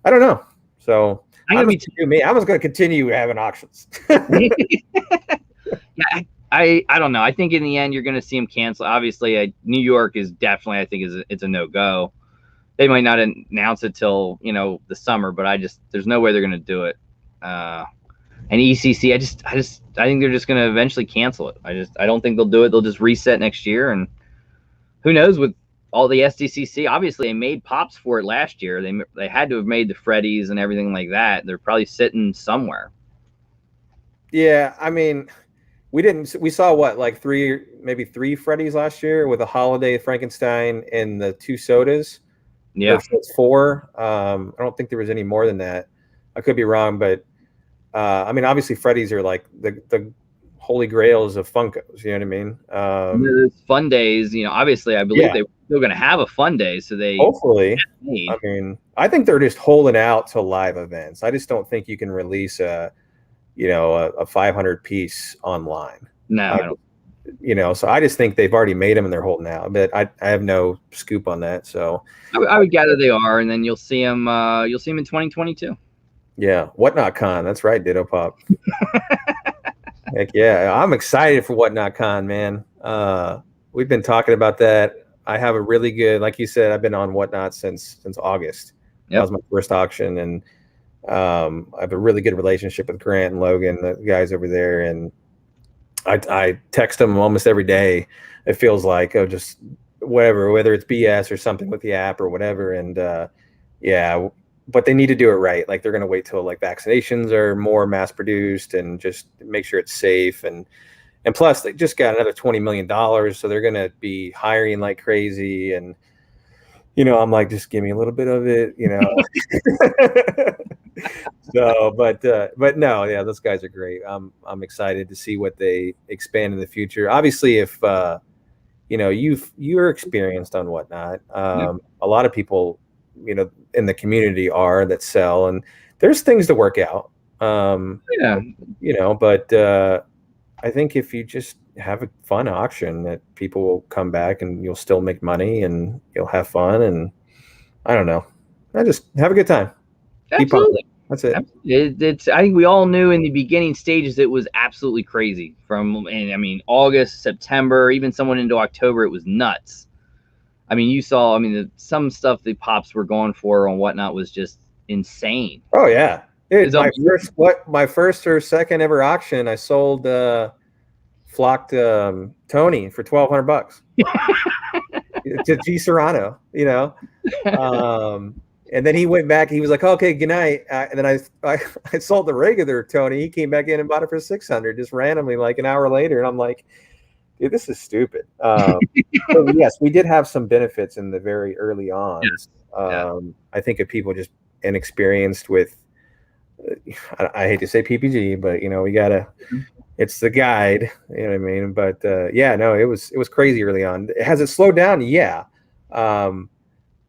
I don't know. So I'm just going to continue having auctions. Yeah, I don't know. I think in the end you're going to see them cancel. Obviously, New York is definitely, I think, it's a no-go. They might not announce it till, you know, the summer, but there's no way they're going to do it. And ECC, I think they're just going to eventually cancel it. I don't think they'll do it. They'll just reset next year, and who knows with all the SDCC. Obviously, they made pops for it last year. They had to have made the Freddies and everything like that. They're probably sitting somewhere. Yeah, I mean, we saw what, like maybe three Freddies last year with a Holiday, Frankenstein, and the 2 sodas. Yeah, so it's 4. I don't think there was any more than that. I could be wrong, but I mean, obviously, Freddy's are like the holy grails of Funkos. You know what I mean? the fun days. You know, obviously, I believe they're still going to have a fun day. So hopefully. I mean, I think they're just holding out to live events. I just don't think you can release a 500 piece online. No, I don't. You know, so I just think they've already made them and they're holding out. But I have no scoop on that. So I would gather they are, and then you'll see them. You'll see them in 2022. Yeah, Whatnot Con. That's right, Ditto Pop. Heck yeah, I'm excited for Whatnot Con, man. We've been talking about that. I have a really good, like you said, I've been on Whatnot since August. Yep. That was my first auction, and I have a really good relationship with Grant and Logan, the guys over there, and I text them almost every day. It feels like, just whether it's BS or something with the app or whatever, and yeah. But they need to do it right. Like, they're going to wait till like vaccinations are more mass produced and just make sure it's safe. And plus they just got another $20 million. So they're going to be hiring like crazy. And, you know, I'm like, just give me a little bit of it, you know? So, but no, yeah, those guys are great. I'm excited to see what they expand in the future. Obviously, if, you know, you're experienced on Whatnot. A lot of people, you know, in the community that sell, and there's things to work out. You know, but I think if you just have a fun auction, that people will come back and you'll still make money and you'll have fun. And I don't know, I just have a good time. Absolutely. That's it. It's I think we all knew in the beginning stages it was absolutely crazy. August, September, even someone into October, it was nuts. I mean, you saw, some stuff the pops were going for on Whatnot was just insane. Oh yeah. Dude, my first or second ever auction, I sold flocked Tony for $1,200 to G Serrano, you know. And then he went back. He was like, "Okay, good night." And then I sold the regular Tony. He came back in and bought it for 600 just randomly, like an hour later. And I'm like, "Dude, this is stupid." So yes, we did have some benefits in the very early on. Yeah. I think if people just inexperienced with, I hate to say PPG, but we gotta. It's the guide, you know what I mean. But yeah, no, it was crazy early on. Has it slowed down? Yeah.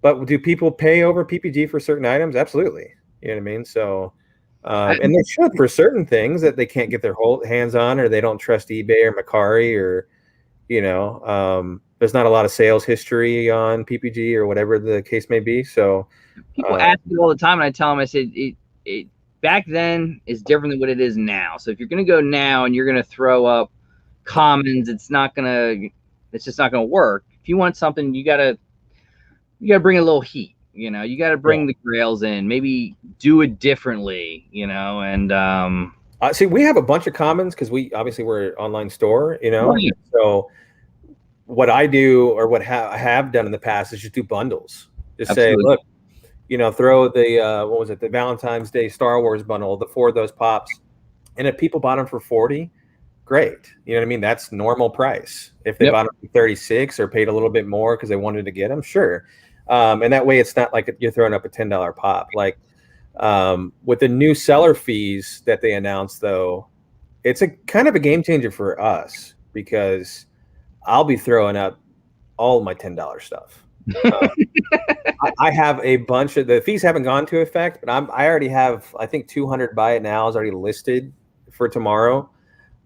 But do people pay over PPG for certain items? Absolutely. You know what I mean? So, and they should for certain things that they can't get their hands on, or they don't trust eBay or Macari, or, there's not a lot of sales history on PPG or whatever the case may be. So People ask me all the time, and I tell them, I said, it back then is different than what it is now. So if you're going to go now and you're going to throw up commons, it's just not going to work. If you want something, you got to bring a little heat. You got to bring the grails in, maybe do it differently, and see, we have a bunch of commons because we're an online store, Right. So what I do, or what I have done in the past, is just do bundles. Just Absolutely. say, look, throw the what was it, the Valentine's Day Star Wars bundle, the 4 of those pops, and if people bought them for 40, great. You know what I mean? That's normal price. If they bought them for 36 or paid a little bit more because they wanted to get them, sure. And that way, it's not like you're throwing up a $10 pop. Like with the new seller fees that they announced, though, it's a kind of a game changer for us because I'll be throwing up all my $10 stuff. I have a bunch of the fees haven't gone to effect, but I already have, I think 200 buy it now is already listed for tomorrow.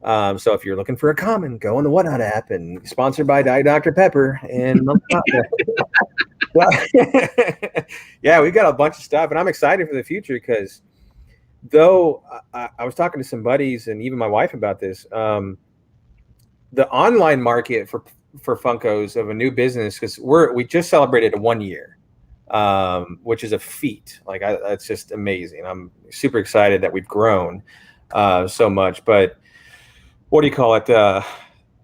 So if you're looking for a common, go on the Whatnot app, and sponsored by Diet Dr. Pepper and yeah, we've got a bunch of stuff, and I'm excited for the future because though I was talking to some buddies and even my wife about this, the online market for Funkos of a new business, because we just celebrated 1 year, which is a feat. Like that's just amazing. I'm super excited that we've grown so much, but what do you call it?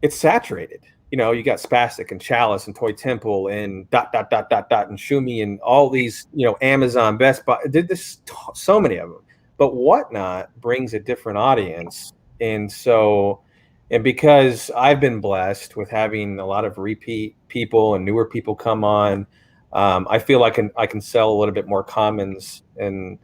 It's saturated. You got Spastic and Chalice and Toy Temple and ... and Shumi and all these, Amazon, Best Buy. Did this so many of them, but Whatnot brings a different audience, and because I've been blessed with having a lot of repeat people and newer people come on, I feel I can sell a little bit more commons than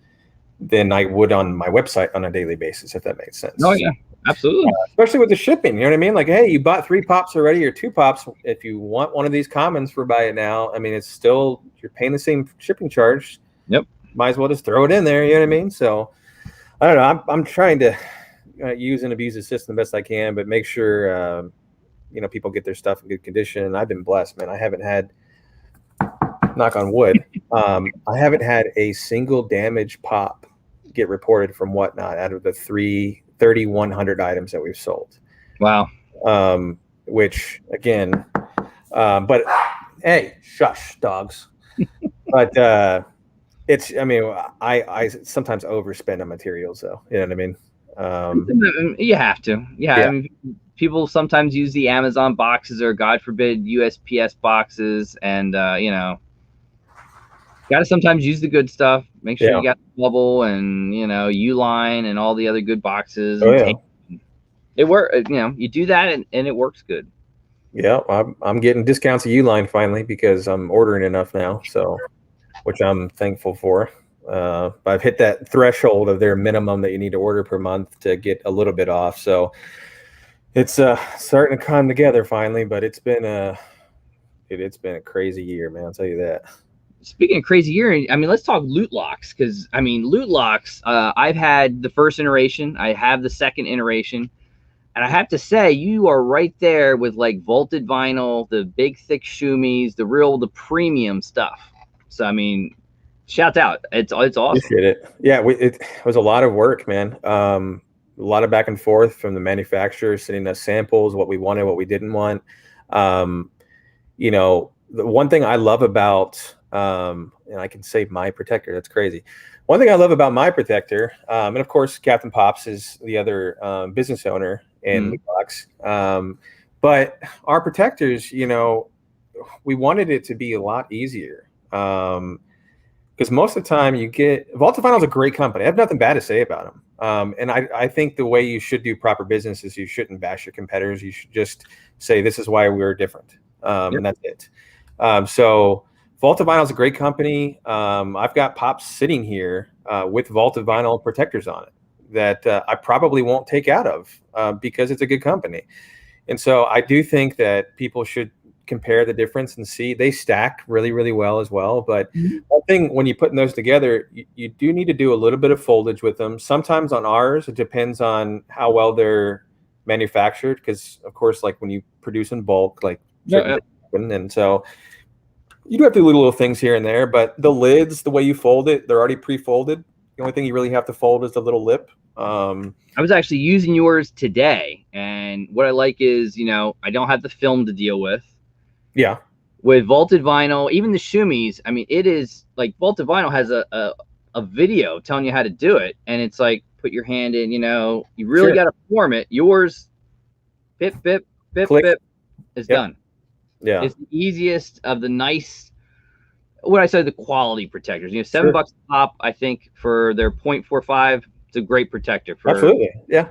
I would on my website on a daily basis, if that makes sense. Oh yeah, absolutely. Especially with the shipping, you know what I mean? Like, hey, you bought 3 pops already or 2 pops. If you want one of these commons for buy it now, I mean, it's still, you're paying the same shipping charge. Yep. Might as well just throw it in there. You know what I mean? So I don't know. I'm trying to use and abuse the system the best I can, but make sure, people get their stuff in good condition. I've been blessed, man. I haven't had, knock on wood, I haven't had a single damaged pop get reported from Whatnot out of the 3,100 items that we've sold. Wow. Which again, but hey, shush, dogs. But it's, I mean, I sometimes overspend on materials, though. You know what I mean? You have to. Yeah. I mean, people sometimes use the Amazon boxes or, God forbid, USPS boxes, and got to sometimes use the good stuff. Make sure you got the bubble and Uline and all the other good boxes. It works. You do that and it works good. Yeah, I'm getting discounts at Uline finally because I'm ordering enough now. So, which I'm thankful for. But I've hit that threshold of their minimum that you need to order per month to get a little bit off. So it's starting to come together finally. But it's been a crazy year, man. I'll tell you that. Speaking of crazy year, I mean, let's talk loot locks, because I mean, loot locks. I've had the first iteration. I have the second iteration. And I have to say, you are right there with like vaulted vinyl, the big thick Shumis, the premium stuff. So I mean, shout out! It's awesome. Appreciate it. Yeah, it was a lot of work, man. A lot of back and forth from the manufacturer, sending us samples, what we wanted, what we didn't want. The one thing I love about, and I can say My Protector. That's crazy. One thing I love about My Protector, and of course, Captain Pops is the other business owner in Box. But our protectors, we wanted it to be a lot easier. because most of the time you get Volta Vinyl is a great company. I have nothing bad to say about them. And I think the way you should do proper business is you shouldn't bash your competitors. You should just say, this is why we're different. Yep. And that's it. So Volta Vinyl is a great company. I've got pops sitting here with Volta Vinyl protectors on it that I probably won't take out of because it's a good company. And so I do think that people should compare the difference and see they stack really, really well as well. But one thing, when you're putting those together, you do need to do a little bit of foldage with them. Sometimes on ours, it depends on how well they're manufactured. Because of course, like when you produce in bulk, like and so you do have to do little things here and there. But the lids, the way you fold it, they're already pre-folded. The only thing you really have to fold is the little lip. I was actually using yours today, and what I like is, I don't have the film to deal with. Yeah. With vaulted vinyl, even the Shumis, I mean, it is like vaulted vinyl has a video telling you how to do it, and it's like put your hand in. You really got to form it. Yours, bip bip bip Click. bip, is done. Yeah, it's the easiest of the nice. What I said, the quality protectors. $7 a pop, I think, for their 0.45. It's a great protector. For absolutely, yeah.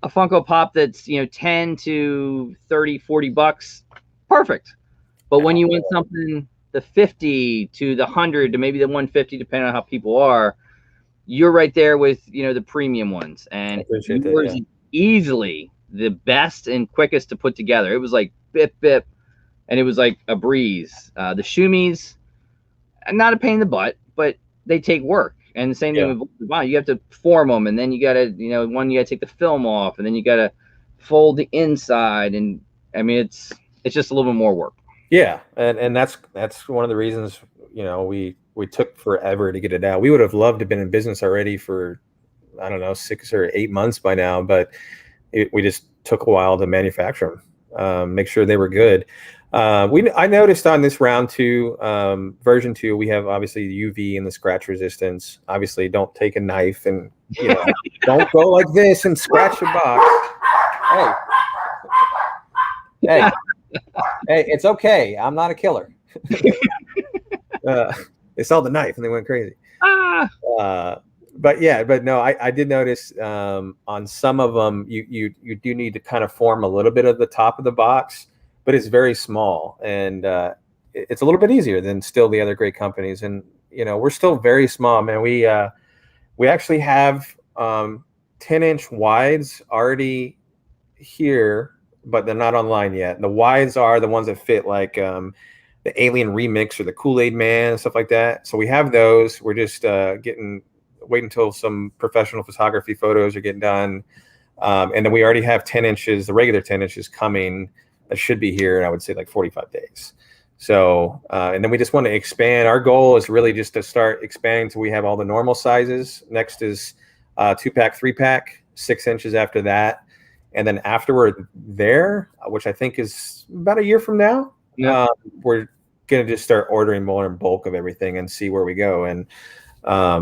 A Funko Pop that's 10 to 30, $40, perfect. But when you want something the 50 to the 100 to maybe the 150, depending on how people are, you're right there with the premium ones, and yours is easily the best and quickest to put together. It was like bip bip, and it was like a breeze. The Shumis, not a pain in the butt, but they take work. And the same thing with vinyl. You have to form them, and then you got to, you got to take the film off, and then you got to fold the inside, and I mean it's just a little bit more work. Yeah, and that's one of the reasons we took forever to get it out. We would have loved to have been in business already for, I don't know, 6 or 8 months by now, but we just took a while to manufacture them, make sure they were good. I noticed on this round 2, version 2, we have obviously the UV and the scratch resistance. Obviously, don't take a knife and don't go like this and scratch your box. Hey, it's okay. I'm not a killer. They saw the knife and they went crazy. But no, I did notice on some of them you do need to kind of form a little bit of the top of the box, but it's very small, and it's a little bit easier than still the other great companies. And we're still very small, man. We actually have 10-inch wides already here, but they're not online yet. The wides are the ones that fit like the Alien Remix or the Kool-Aid Man and stuff like that. So we have those. We're just waiting until some professional photography photos are getting done. And then we already have 10 inches, the regular 10 inches coming. That should be here in, I would say, like 45 days. So, and then we just want to expand. Our goal is really just to start expanding till we have all the normal sizes. Next is 2-pack, 3-pack, 6 inches after that. And then afterward there, which I think is about a year from now, we're going to just start ordering more in bulk of everything and see where we go. And, I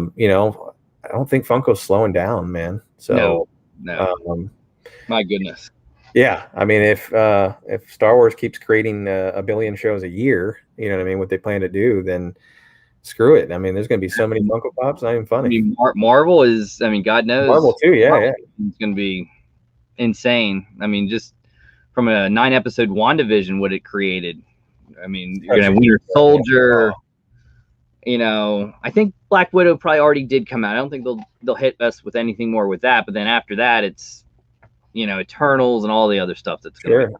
don't think Funko's slowing down, man. So, no. My goodness. Yeah, I mean, if Star Wars keeps creating a billion shows a year, what they plan to do, then screw it. I mean, there's going to be so many Funko Pops, not even funny. I mean, Marvel is, God knows. Marvel too, yeah. It's going to be insane. I mean, just from a 9-episode WandaVision, what it created. I mean, you're going to have Winter Soldier. I think Black Widow probably already did come out. I don't think they'll hit us with anything more with that. But then after that, it's Eternals and all the other stuff that's going.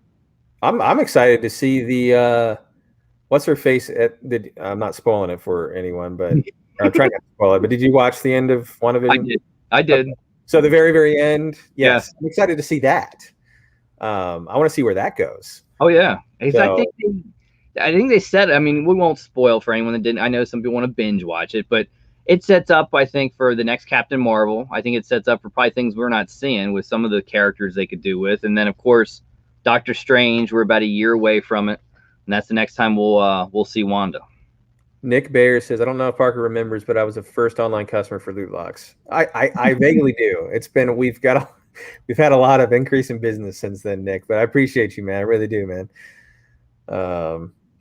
I'm excited to see the what's her face at the. I'm not spoiling it for anyone, but I'm trying not to spoil it. But did you watch the end of WandaVision? I did. So the very, very end. Yes. I'm excited to see that. I want to see where that goes. Oh yeah, I think they said. I mean, we won't spoil for anyone that didn't. I know some people want to binge watch it, but it sets up, I think, for the next Captain Marvel. I think it sets up for probably things we're not seeing with some of the characters they could do with, and then of course, Doctor Strange. We're about a year away from it, and that's the next time we'll see Wanda. Nick Bayer says, I don't know if Parker remembers, but I was the first online customer for Loot Locks. I vaguely do. It's been we've had a lot of increase in business since then, Nick. But I appreciate you, man. I really do, man.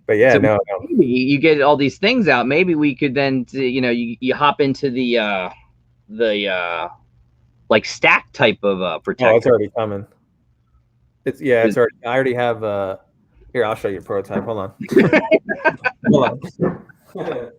But yeah, So no. maybe you get all these things out. Maybe we could then, you hop into the like stack type of protector. Oh, it's already coming. It's already. I already have. Here, I'll show you a prototype. Hold on. Hold on.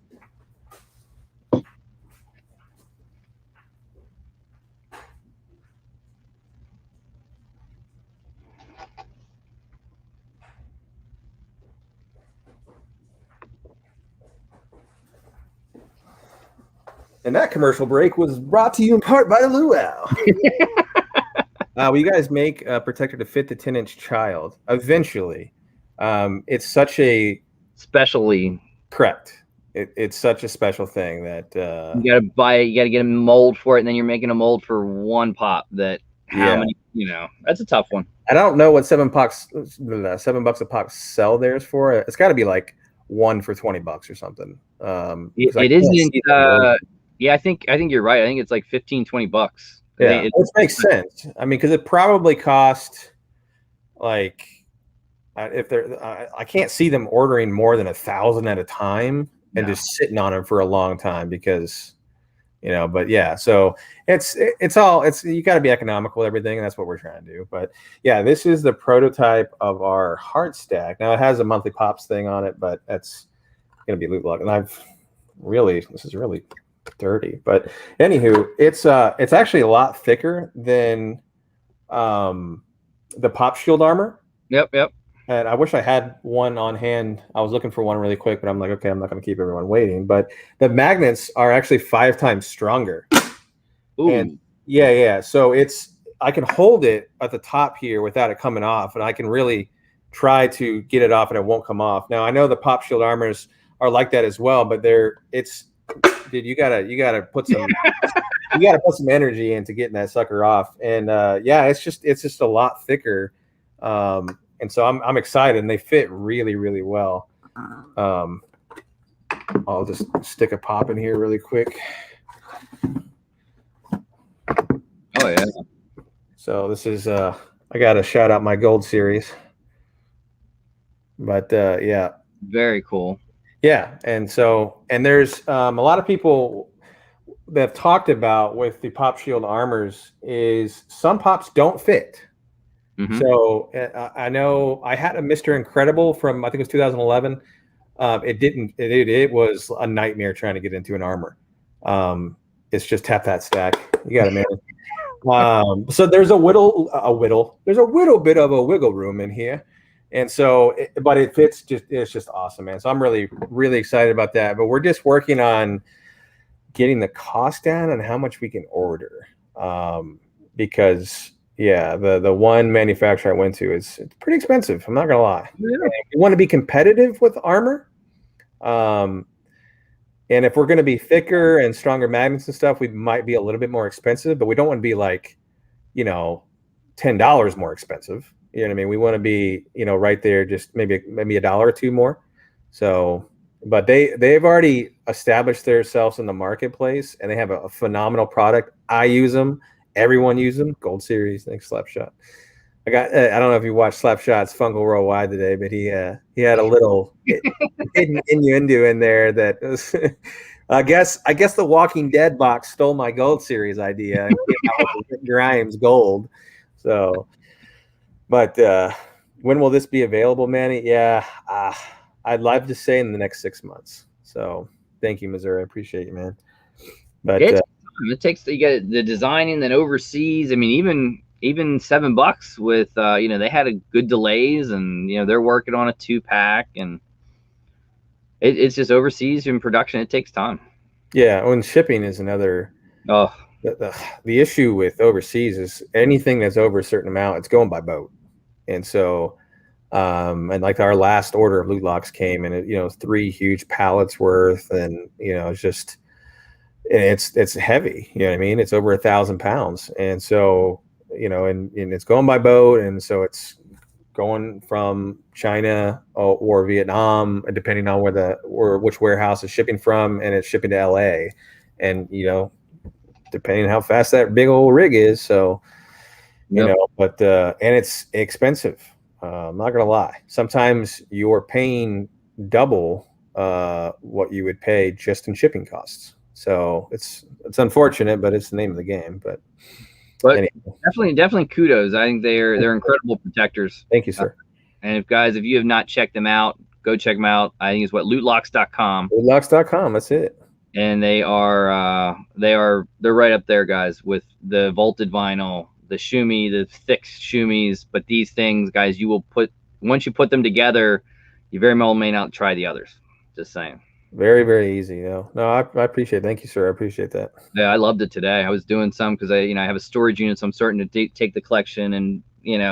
And that commercial break was brought to you in part by Luau. You guys make a protector to fit the 10-inch child. Eventually, it's such a Especially correct. It's such a special thing that you gotta buy it. You gotta get a mold for it, and then you're making a mold for one pop. That how many? That's a tough one. I don't know what $7 a pop sell theirs for. It's got to be like one for $20 or something. It isn't. Yeah, I think you're right. I think it's like $15-$20. Yeah, which makes sense. I mean, because it probably cost like if they're I can't see them ordering more than 1,000 at a time and just sitting on them for a long time because but yeah, so it's you got to be economical with everything, and that's what we're trying to do. But yeah, this is the prototype of our heart stack. Now it has a monthly pops thing on it, but that's gonna be loot luck, and this is really dirty. But anywho, it's actually a lot thicker than the pop shield armor. Yep. And I wish I had one on hand. I was looking for one really quick, but I'm like, okay, I'm not going to keep everyone waiting. But the magnets are actually 5 times stronger. Ooh. And yeah. So I can hold it at the top here without it coming off, and I can really try to get it off, and it won't come off. Now I know the pop shield armors are like that as well, but dude, you gotta put some energy into getting that sucker off. And it's just a lot thicker. And so I'm excited, and they fit really, really well. I'll just stick a pop in here really quick. Oh yeah. So this is I got to shout out my gold series. But yeah. Very cool. Yeah, and there's a lot of people that have talked about with the pop shield armors is some pops don't fit. Mm-hmm. So I know I had a Mr. Incredible from, I think it was 2011. It was a nightmare trying to get into an armor. It's just tap that stack. You got it, man. So there's there's a little bit of a wiggle room in here. And so, but it fits it's just awesome, man. So I'm really, really excited about that. But we're just working on getting the cost down and how much we can order. Because the one manufacturer I went to it's pretty expensive. I'm not gonna lie. Yeah. We want to be competitive with armor, and if we're going to be thicker and stronger magnets and stuff, we might be a little bit more expensive. But we don't want to be like, $10 more expensive. You know what I mean? We want to be, right there, just maybe $1 or $2 more. So, but they've already established themselves in the marketplace, and they have a phenomenal product. I use them. Everyone uses them. Gold Series. Thanks, Slapshot. I don't know if you watched Slapshot's Fungal Worldwide today, but he had a little hidden innuendo in there that was, I guess the Walking Dead box stole my Gold Series idea and came out with Grimes Gold. So, but when will this be available, Manny? Yeah, I'd love to say in the next 6 months. So thank you, Missouri. I appreciate you, man. But it takes, you get the designing, then overseas. I mean, even $7 with they had a good delays, and they're working on a 2-pack, and it's just overseas in production. It takes time. Yeah, when shipping is another. Oh, the issue with overseas is anything that's over a certain amount, it's going by boat, and so and like our last order of loot locks came, and it 3 huge pallets worth, and it's just it's heavy. You know what I mean? It's over 1,000 pounds, and so. And it's going by boat, and so it's going from China or Vietnam, depending on which warehouse is shipping from, and it's shipping to LA, and depending on how fast that big old rig is. So but and it's expensive. I'm not gonna lie. Sometimes you're paying double what you would pay just in shipping costs. So it's unfortunate, but it's the name of the game. But anyway, definitely kudos. I think they're incredible protectors. Thank you, sir. And if you have not checked them out, go check them out. I think it's lootlocks.com. Lootlocks.com. That's it. And they're right up there, guys, with the vaulted vinyl, the shumi, the thick shumis. But these things, guys, once you put them together, you very well may not try the others. Just saying. Very, very easy. No, I appreciate it. Thank you, sir. I appreciate that. Yeah, I loved it today. I was doing some because I have a storage unit, so I'm starting to take the collection and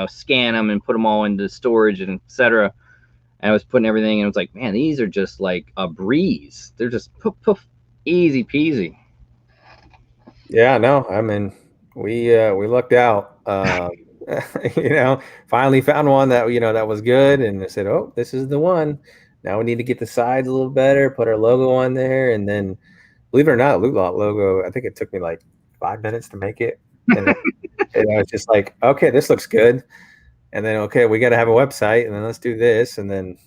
scan them and put them all into storage and etc. And I was putting everything, and it was like, man, these are just like a breeze. They're just poof poof, easy peasy. Yeah, no, I mean, we lucked out. Finally found one that that was good, and I said, oh, this is the one. Now we need to get the sides a little better, put our logo on there, and then, believe it or not, Loot Lot logo, I think it took me like 5 minutes to make it. And I was just like, okay, this looks good. And then, okay, we got to have a website, and then let's do this. And then,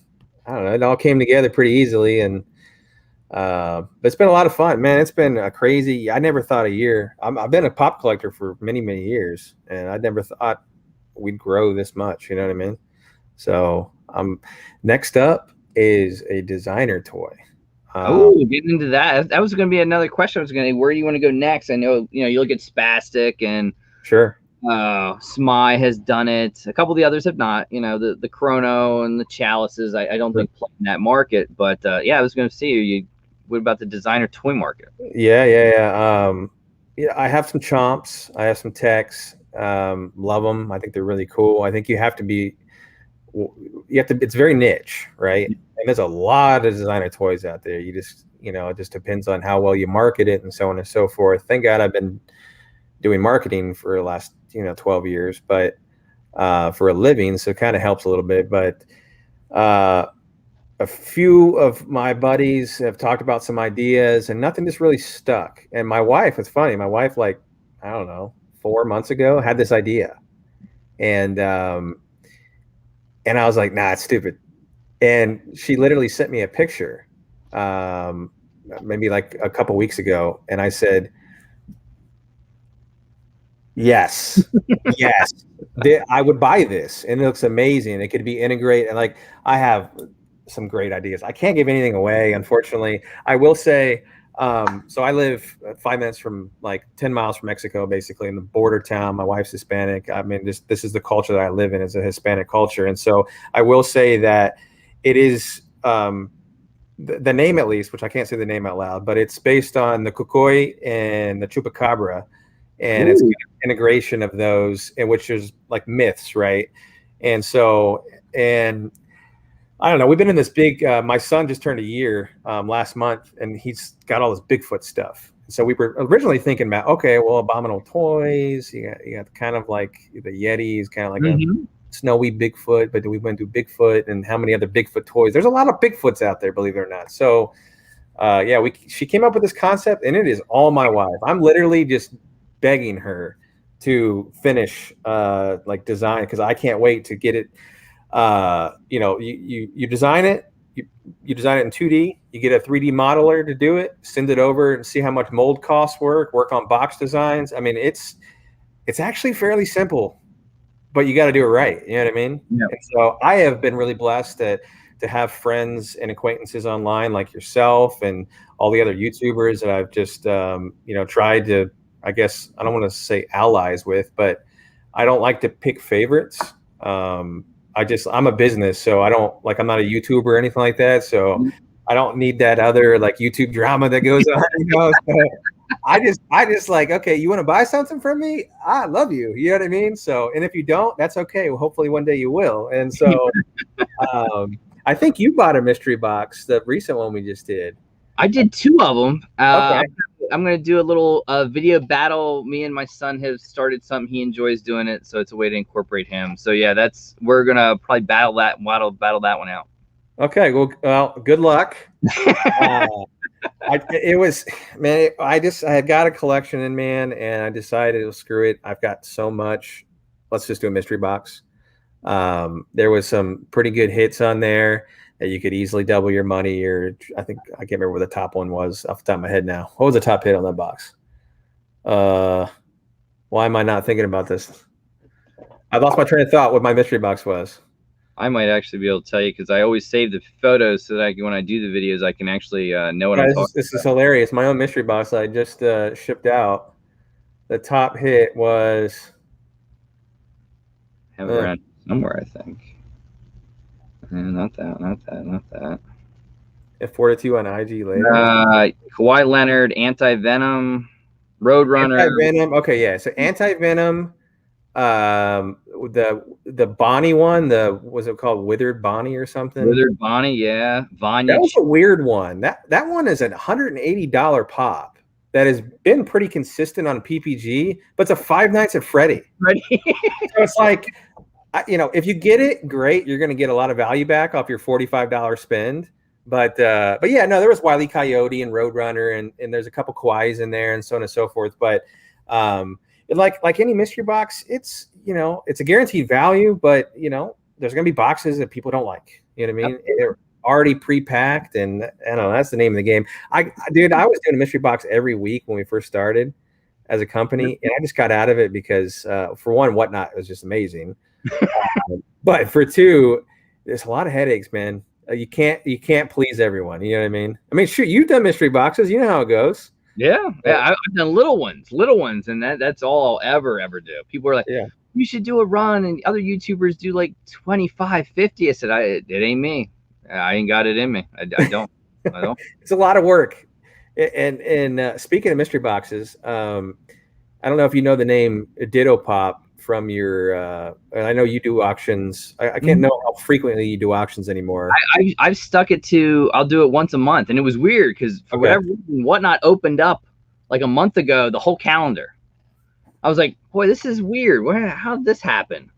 I don't know, it all came together pretty easily. And but it's been a lot of fun, man. It's been a crazy. I never thought a year. I've been a pop collector for many, many years, and I never thought we'd grow this much. You know what I mean? So, next up is a designer toy. Getting into that. That was going to be another question. I was going to, where do you want to go next? I know, you look at Spastic and sure. Smy has done it. A couple of the others have not. The Chrono and the Chalices. I don't think play in that market, but yeah, I was going to see you. What about the designer toy market? Yeah. I have some chomps. I have some techs. Love them. I think they're really cool. I think you have to. It's very niche, right? And there's a lot of designer toys out there. You just, it just depends on how well you market it and so on and so forth. Thank God I've been doing marketing for the last, 12 years, but for a living. So it kind of helps a little bit. But a few of my buddies have talked about some ideas and nothing just really stuck. And my wife, it's funny. My wife, like, I don't know, 4 months ago had this idea. And I was like, nah, it's stupid. And she literally sent me a picture, maybe like a couple weeks ago. And I said, yes, yes, I would buy this. And it looks amazing. It could be integrated. And like, I have some great ideas. I can't give anything away, unfortunately. I will say, so I live 5 minutes from, like, 10 miles from Mexico, basically in the border town. My wife's Hispanic. I mean, this is the culture that I live in, is a Hispanic culture. And so I will say that it is, the name, at least, which I can't say the name out loud, but it's based on the Cucoy and the Chupacabra. And it's an integration of those, and which is like myths, right? And so, and I don't know. We've been in this big. My son just turned a year last month, and he's got all this Bigfoot stuff. So we were originally thinking about, okay, well, Abominable Toys. You got kind of like the Yeti is kind of like a snowy Bigfoot, but we went to Bigfoot, and how many other Bigfoot toys? There's a lot of Bigfoots out there, believe it or not. So, yeah, she came up with this concept, and it is all my wife. I'm literally just begging her to finish like design, because I can't wait to get it. You design it, you design it in 2D, you get a 3D modeler to do it, send it over and see how much mold costs work on box designs. I mean, it's actually fairly simple, but you got to do it right. You know what I mean? Yeah. And so I have been really blessed to have friends and acquaintances online like yourself and all the other YouTubers that I've just, tried to, I guess, I don't want to say allies with, but I don't like to pick favorites. I'm a business, so I'm not a YouTuber or anything like that. So I don't need that other like YouTube drama that goes on. So I just like, okay, you want to buy something from me? I love you. You know what I mean? So, and if you don't, that's okay. Well, hopefully one day you will. And so, I think you bought a mystery box, the recent one we just did. I did 2 of them. Okay. I'm going to do a little video battle. Me and my son have started something. He enjoys doing it, so it's a way to incorporate him. So yeah, we're going to probably battle that one out. Okay. Well, good luck. I had got a collection in, man, and I decided, well, screw it. I've got so much. Let's just do a mystery box. There was some pretty good hits on there. that you could easily double your money. Or I can't remember what the top one was off the top of my head now. What was the top hit on that box? Why am I not thinking about this? I lost my train of thought what my mystery box was. I might actually be able to tell you because I always save the photos so that when I do the videos, I can actually know what I'm talking about. This is hilarious. My own mystery box I just shipped out. The top hit was. Have it around somewhere, I think. Not that. If Fortitude on IG later. Kawhi Leonard, Anti-Venom, Roadrunner. Anti-Venom. Okay, yeah. So Anti-Venom, the Bonnie one, was it called Withered Bonnie or something? Withered Bonnie, yeah. That was a weird one. That one is a $180 pop that has been pretty consistent on PPG, but it's a Five Nights at Freddy. So it's like, if you get it, great. You're going to get a lot of value back off your $45 spend. But yeah, no, there was Wile E. Coyote and Roadrunner, and there's a couple Kawhis in there, and so on and so forth. But like any mystery box, it's it's a guaranteed value, but there's gonna be boxes that people don't like. You know what I mean? Yep. They're already pre-packed, and I don't know, that's the name of the game. I was doing a mystery box every week when we first started as a company, and I just got out of it because for one, Whatnot was just amazing, but for two, there's a lot of headaches, man. You can't please everyone. You know what I mean? I mean, shoot, you've done mystery boxes. You know how it goes. Yeah. I've done little ones, and that's all I'll ever do. People are like, yeah, you should do a run, and other YouTubers do like 25, 50. I said, it ain't me. I ain't got it in me. I don't. I don't. It's a lot of work. And speaking of mystery boxes, I don't know if you know the name Ditto Pop from your I know you do auctions. I can't know how frequently you do auctions anymore. I've stuck it to I'll do it once a month, and it was weird because for whatever reason, Whatnot opened up like a month ago the whole calendar. I was like, boy, this is weird. How did this happen?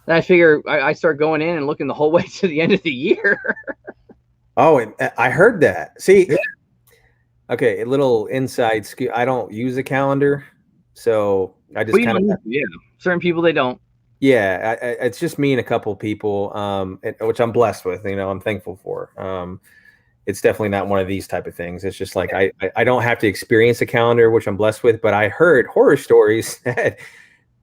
Then I figure I start going in and looking the whole way to the end of the year. Oh, and I heard that. See, yeah. Okay, a little inside scoop. I don't use a calendar, so I just kind of certain people they don't. Yeah, it's just me and a couple of people, which I'm blessed with. I'm thankful for. It's definitely not one of these type of things. It's just like I don't have to experience a calendar, which I'm blessed with. But I heard horror stories that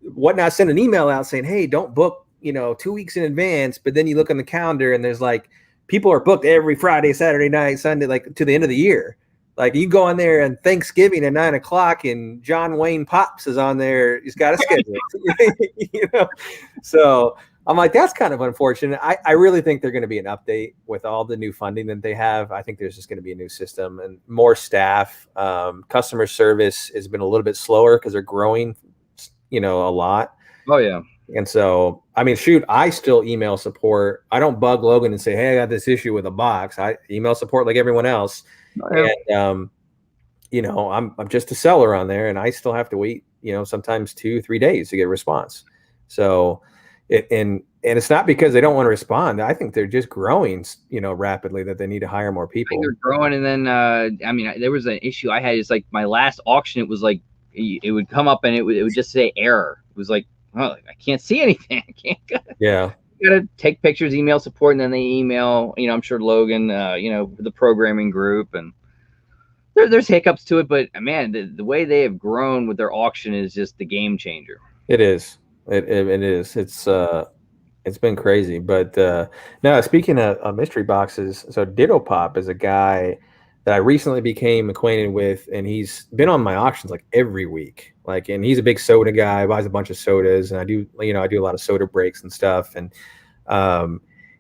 Whatnot sent an email out saying, "Hey, don't book 2 weeks in advance." But then you look on the calendar and there's like people are booked every Friday, Saturday night, Sunday, like to the end of the year. Like you go on there and Thanksgiving at 9:00 and John Wayne Pops is on there. He's got a schedule, So I'm like, that's kind of unfortunate. I really think they're going to be an update with all the new funding that they have. I think there's just going to be a new system and more staff. Customer service has been a little bit slower because they're growing, a lot. Oh yeah. And so, I mean, shoot, I still email support. I don't bug Logan and say, "Hey, I got this issue with a box." I email support like everyone else. And I'm just a seller on there, and I still have to wait, sometimes 2-3 days to get a response. So and it's not because they don't want to respond. I think they're just growing, rapidly, that they need to hire more people. They're growing. And then there was an issue I had. It's like my last auction, it was like it would come up and it would just say error. It was like, oh, I can't see anything. I can't. Yeah. You gotta take pictures, email support, and then they email, I'm sure Logan, the programming group, and there's hiccups to it, but man, the way they have grown with their auction is just the game changer. It is. It is. It's been crazy. But now, speaking of mystery boxes, so Ditto Pop is a guy that I recently became acquainted with, and he's been on my auctions like every week. And he's a big soda guy, buys a bunch of sodas, and I do a lot of soda breaks and stuff. And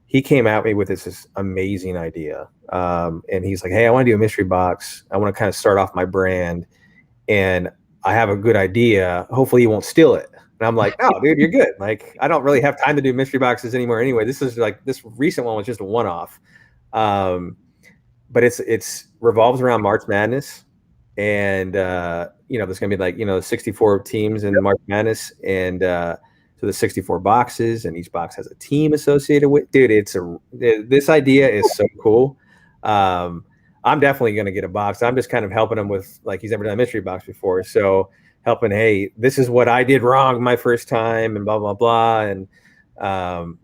he came at me with this amazing idea. And he's like, "Hey, I want to do a mystery box. I want to kind of start off my brand, and I have a good idea. Hopefully you won't steal it." And I'm like, "No, dude, you're good. Like, I don't really have time to do mystery boxes anymore anyway. This recent one was just a one-off." But it's revolves around March Madness, and there's gonna be like 64 teams in March Madness, and so the 64 boxes, and each box has a team associated with. Dude, this idea is so cool. I'm definitely gonna get a box. I'm just kind of helping him with, like, he's never done a mystery box before, so helping. Hey, this is what I did wrong my first time, and blah blah blah, and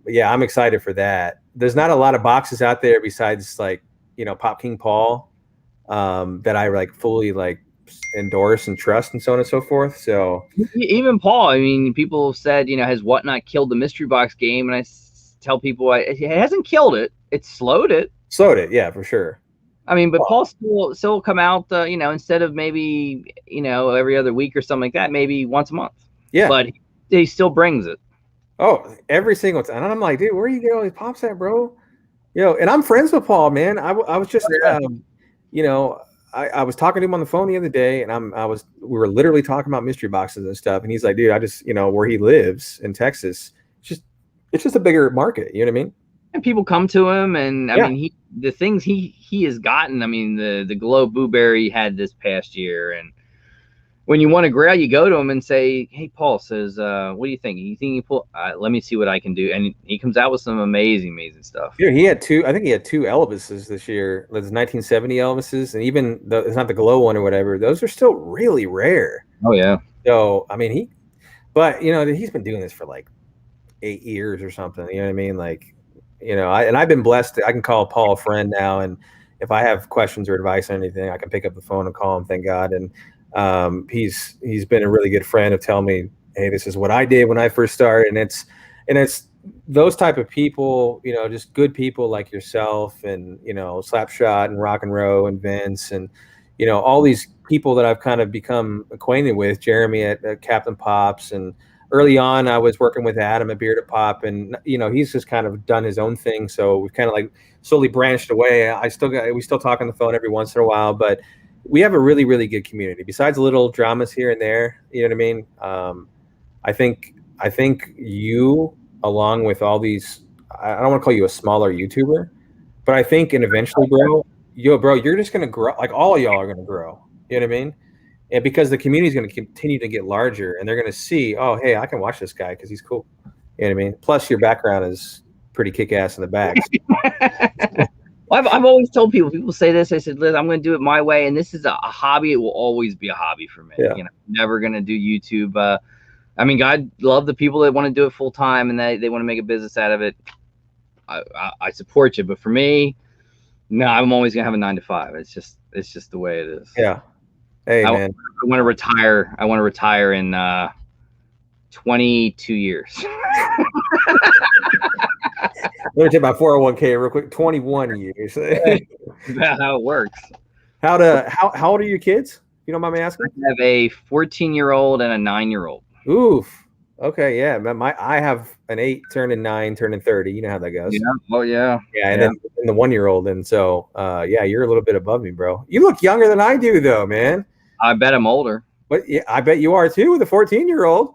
yeah, I'm excited for that. there's not a lot of boxes out there besides like, Pop King Paul, that I like fully like endorse and trust and so on and so forth. So Even Paul, I mean, people said, has Whatnot killed the mystery box game? And I tell people it hasn't killed it. It's slowed it. Slowed it, yeah, for sure. I mean, but Paul still come out, instead of maybe, every other week or something like that, maybe once a month. Yeah. But he still brings it. Oh, every single time. And I'm like, dude, where you get all these pops at, bro? And I'm friends with Paul, man. I was just, I was talking to him on the phone the other day, and we were literally talking about mystery boxes and stuff. And he's like, dude, I just, where he lives in Texas, it's just a bigger market. You know what I mean? And people come to him, and I mean, the things he has gotten. I mean, the Glow Blueberry he had this past year, and when you want a grail, you go to him and say, "Hey, Paul says, what do you think? You think you pull? Let me see what I can do." And he comes out with some amazing stuff. Yeah, he had two. I think he had two Elvises this year. There's 1970 Elvises, and even though it's not the Glow one or whatever, those are still really rare. Oh yeah. So I mean, but he's been doing this for like 8 years or something. You know what I mean? Like, I've been blessed. I can call Paul a friend now, and if I have questions or advice on anything, I can pick up the phone and call him. Thank God. And he's been a really good friend of telling me, hey, this is what I did when I first started. And it's those type of people, just good people like yourself and, Slapshot and Rock and Roll and Vince and, all these people that I've kind of become acquainted with, Jeremy at Captain Pops. And early on, I was working with Adam at Bearded Pop, and, he's just kind of done his own thing. So we've kind of like slowly branched away. We still talk on the phone every once in a while, but we have a really, really good community. Besides little dramas here and there, you know what I mean? I think you, along with all these, I don't want to call you a smaller YouTuber, but I think, and eventually, bro, you're just gonna grow. Like all of y'all are gonna grow. You know what I mean? And because the community is gonna continue to get larger, and they're gonna see, oh, hey, I can watch this guy because he's cool. You know what I mean? Plus, your background is pretty kick-ass in the back. Well, I've always told people say this. I said, Liz, I'm going to do it my way. And this is a hobby. It will always be a hobby for me. Yeah. Never going to do YouTube. I mean, God love the people that want to do it full time and they want to make a business out of it. I support you. But for me, no, I'm always going to have a 9 to 5. It's just the way it is. Yeah. Hey, man. I want to retire. I want to retire in 22 years. Let me take my 401k real quick. 21 years. That's how it works. How old are your kids? If you don't mind me asking. I have a 14-year-old and a 9-year-old. Oof. Okay, yeah. I have an 8 turning 9, turning 30. You know how that goes. Yeah. Oh yeah. Yeah, and then the 1-year-old, and so yeah, you're a little bit above me, bro. You look younger than I do, though, man. I bet I'm older. But yeah, I bet you are too with a 14-year-old.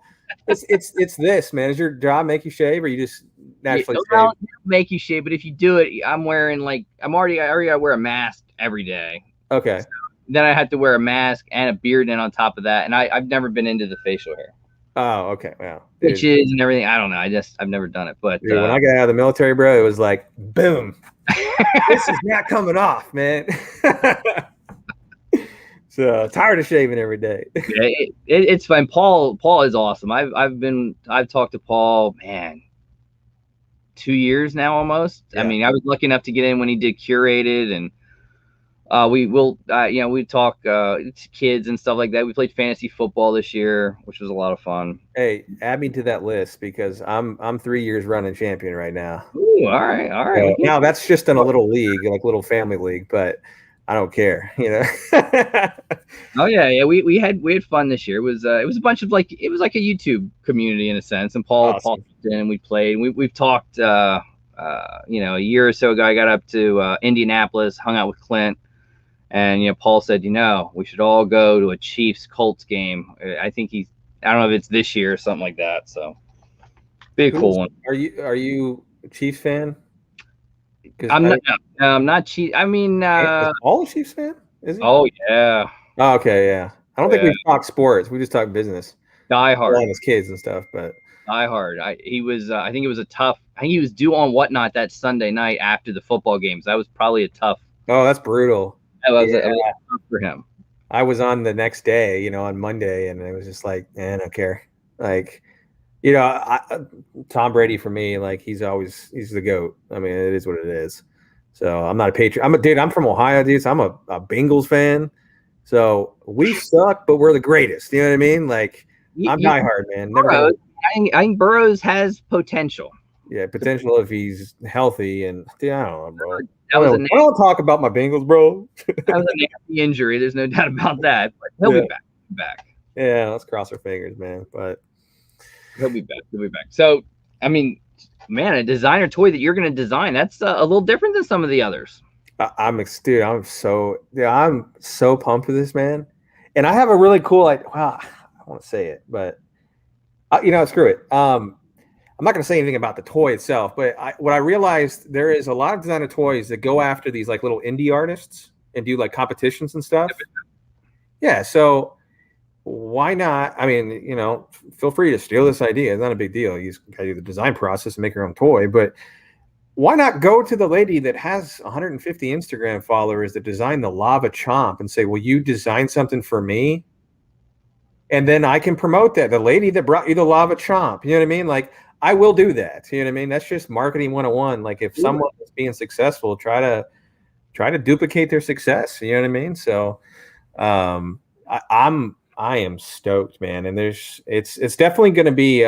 It's this, man. Does your job make you shave, or you just naturally shave? Make you shave, but if you do it, I'm wearing I already wear a mask every day. Okay. So then I have to wear a mask and a beard in on top of that, and I've never been into the facial hair. Oh, okay. Wow. Stitches and everything. I don't know. I've never done it, but dude, when I got out of the military, bro, it was like boom. This is not coming off, man. So tired of shaving every day. Yeah, it's fine. Paul is awesome. I've talked to Paul, man, 2 years now almost. Yeah. I mean, I was lucky enough to get in when he did Curated, and we talk kids and stuff like that. We played fantasy football this year, which was a lot of fun. Hey, add me to that list because I'm 3 years running champion right now. Ooh, all right. So, now that's just in a little league, like little family league, but I don't care, Oh yeah. We had fun this year. It was a bunch of it was like a YouTube community in a sense. And Paul did, and we played. We've talked. A year or so ago, I got up to Indianapolis, hung out with Clint, and Paul said, we should all go to a Chiefs Colts game. I think I don't know if it's this year or something like that. So, be a cool one. Are you a Chiefs fan? I'm not Chiefs. I mean, all a Chiefs fan? Is he? Oh yeah. Oh, okay, yeah. I don't think we talk sports. We just talk business. Die hard. His kids and stuff, but die hard. He was. I think it was I think he was due on Whatnot that Sunday night after the football games. That was probably a tough. Oh, that's brutal. That was tough for him. I was on the next day, on Monday, and it was just like, I don't care. Like, Tom Brady for me, like he's the GOAT. I mean, it is what it is. So I'm not a Patriot. I'm from Ohio, dude. So I'm a Bengals fan. So we suck, but we're the greatest. You know what I mean? Like I'm diehard, man. Never gonna. I think Burrows has potential. Yeah, potential if he's healthy. And I don't know, bro. I don't talk about my Bengals, bro. That was a nasty injury. There's no doubt about that. But he'll be back. Yeah, let's cross our fingers, man. But he'll be back. So, I mean, man, a designer toy that you're going to design, that's a little different than some of the others. I'm so pumped for this, man. And I have a really cool, I want to say it, but screw it. I'm not going to say anything about the toy itself, but what I realized, there is a lot of designer toys that go after these like little indie artists and do like competitions and stuff. Yeah. So why not? I mean, feel free to steal this idea. It's not a big deal. You just gotta do the design process and make your own toy, but why not go to the lady that has 150 Instagram followers that designed the lava chomp and say, will you design something for me? And then I can promote that. The lady that brought you the lava chomp, you know what I mean? Like, I will do that. You know what I mean? That's just marketing 101. Like, if someone is being successful, try to duplicate their success. You know what I mean? So I am stoked, man. And it's definitely going to be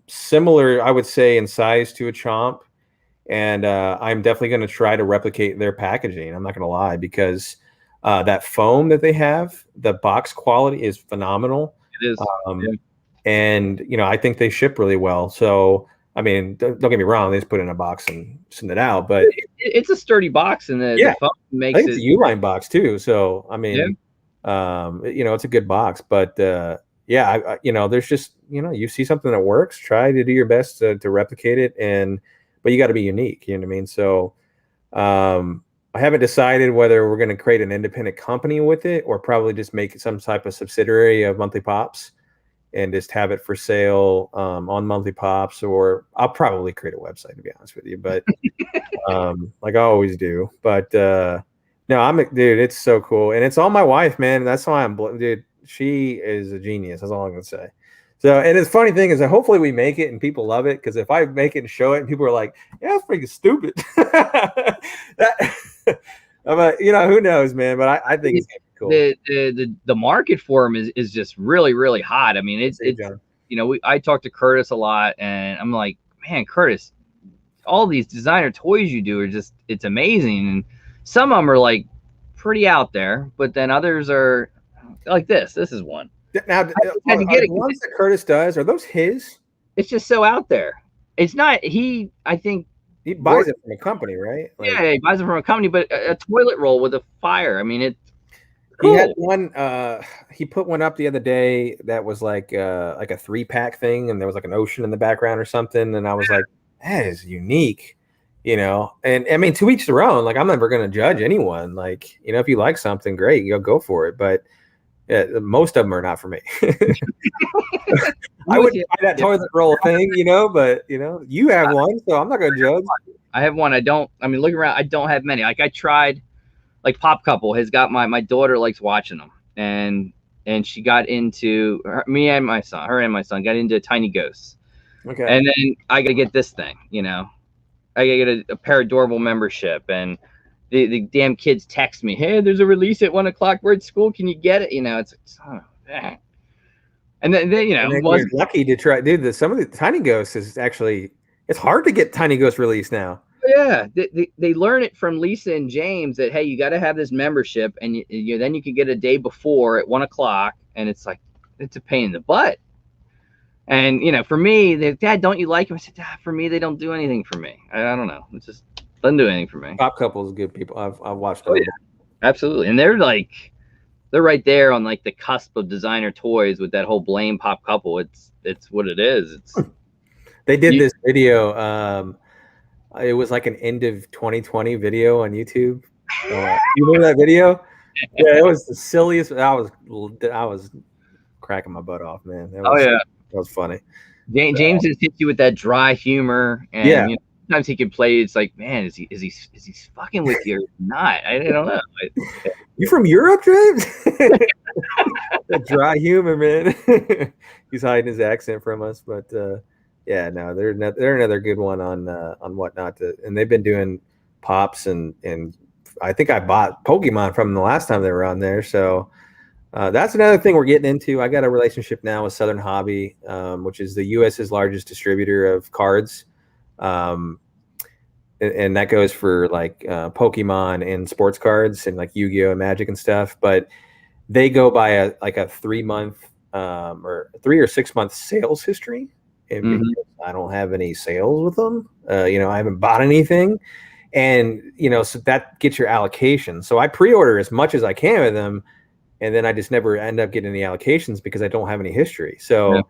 similar, I would say, in size to a chomp. And I'm definitely going to try to replicate their packaging. I'm not going to lie, because that foam that they have, the box quality is phenomenal. It is. And, I think they ship really well. So, I mean, don't get me wrong, they just put it in a box and send it out. But it's a sturdy box, and the foam makes it. It's a U-line box, too. So, I mean, it's a good box. But, there's just, you see something that works, try to do your best to replicate it. But you got to be unique, you know what I mean? So I haven't decided whether we're going to create an independent company with it or probably just make it some type of subsidiary of Monthly Pops and just have it for sale on Monthly Pops, or I'll probably create a website, to be honest with you, but like I always do. But no, dude, it's so cool. And it's all my wife, man. That's why dude, she is a genius. That's all I'm going to say. So, and the funny thing is that hopefully we make it and people love it, because if I make it and show it and people are like, yeah, it's freaking stupid. Who knows, man? But I think it's cool. The market for them is just really, really hot. I mean, it's I talk to Curtis a lot, and I'm like, man, Curtis, all these designer toys you do are just, it's amazing. And some of them are like pretty out there, but then others are like this. This is one. Now, the ones that Curtis does, are those his? It's just so out there. It's not. I think he buys it from a company, right? Like, yeah, he buys it from a company, but a toilet roll with a fire. I mean, it's cool. He had one. He put one up the other day that was like a 3-pack thing, and there was like an ocean in the background or something. And I was like, that is unique, And I mean, to each their own. Like, I'm never going to judge anyone. Like, if you like something, great, go for it. But most of them are not for me. I wouldn't buy that toilet roll thing, but you have one, so I'm not going to judge. I have one. Look around. I don't have many. Like, I tried, like Pop Couple has got my daughter likes watching them, and she got into her and my son got into Tiny Ghosts. Okay. And then I got to get this thing, I got to get a Paradorable membership, and the damn kids text me, hey, there's a release at 1 o'clock. We're at school. Can you get it? It's and then you're lucky to try, dude. Some of the Tiny Ghosts is actually, it's hard to get Tiny Ghost released now. Yeah, they learn it from Lisa and James that, hey, you got to have this membership, and then you can get a day before at 1 o'clock, and it's like, it's a pain in the butt. And for me, Dad, don't you like them? I said, for me, they don't do anything for me. I don't know. It's just doesn't do anything for me. Pop Couple is good people. I've watched them. Oh, yeah. Absolutely. And they're right there on like the cusp of designer toys with that whole Blame Pop Couple. It's what it is. They did this video. It was like an end of 2020 video on YouTube. You remember that video? Yeah, it was the silliest. I was cracking my butt off, man. That was funny. James just hits you with that dry humor, and sometimes he can play. It's like, man, is he fucking with you or not? I don't know. You from Europe, James? that dry humor, man. He's hiding his accent from us, but yeah, no, they're another good one on Whatnot. And they've been doing pops and I think I bought Pokemon from them the last time they were on there. So that's another thing we're getting into. I got a relationship now with Southern Hobby, which is the U.S.'s largest distributor of cards. Um, and that goes for like Pokemon and sports cards and like Yu-Gi-Oh and Magic and stuff. But they go by a 3 month or 3 or 6 month sales history. And because I don't have any sales with them, I haven't bought anything. And, so that gets your allocation. So I pre-order as much as I can with them. And then I just never end up getting any allocations because I don't have any history. So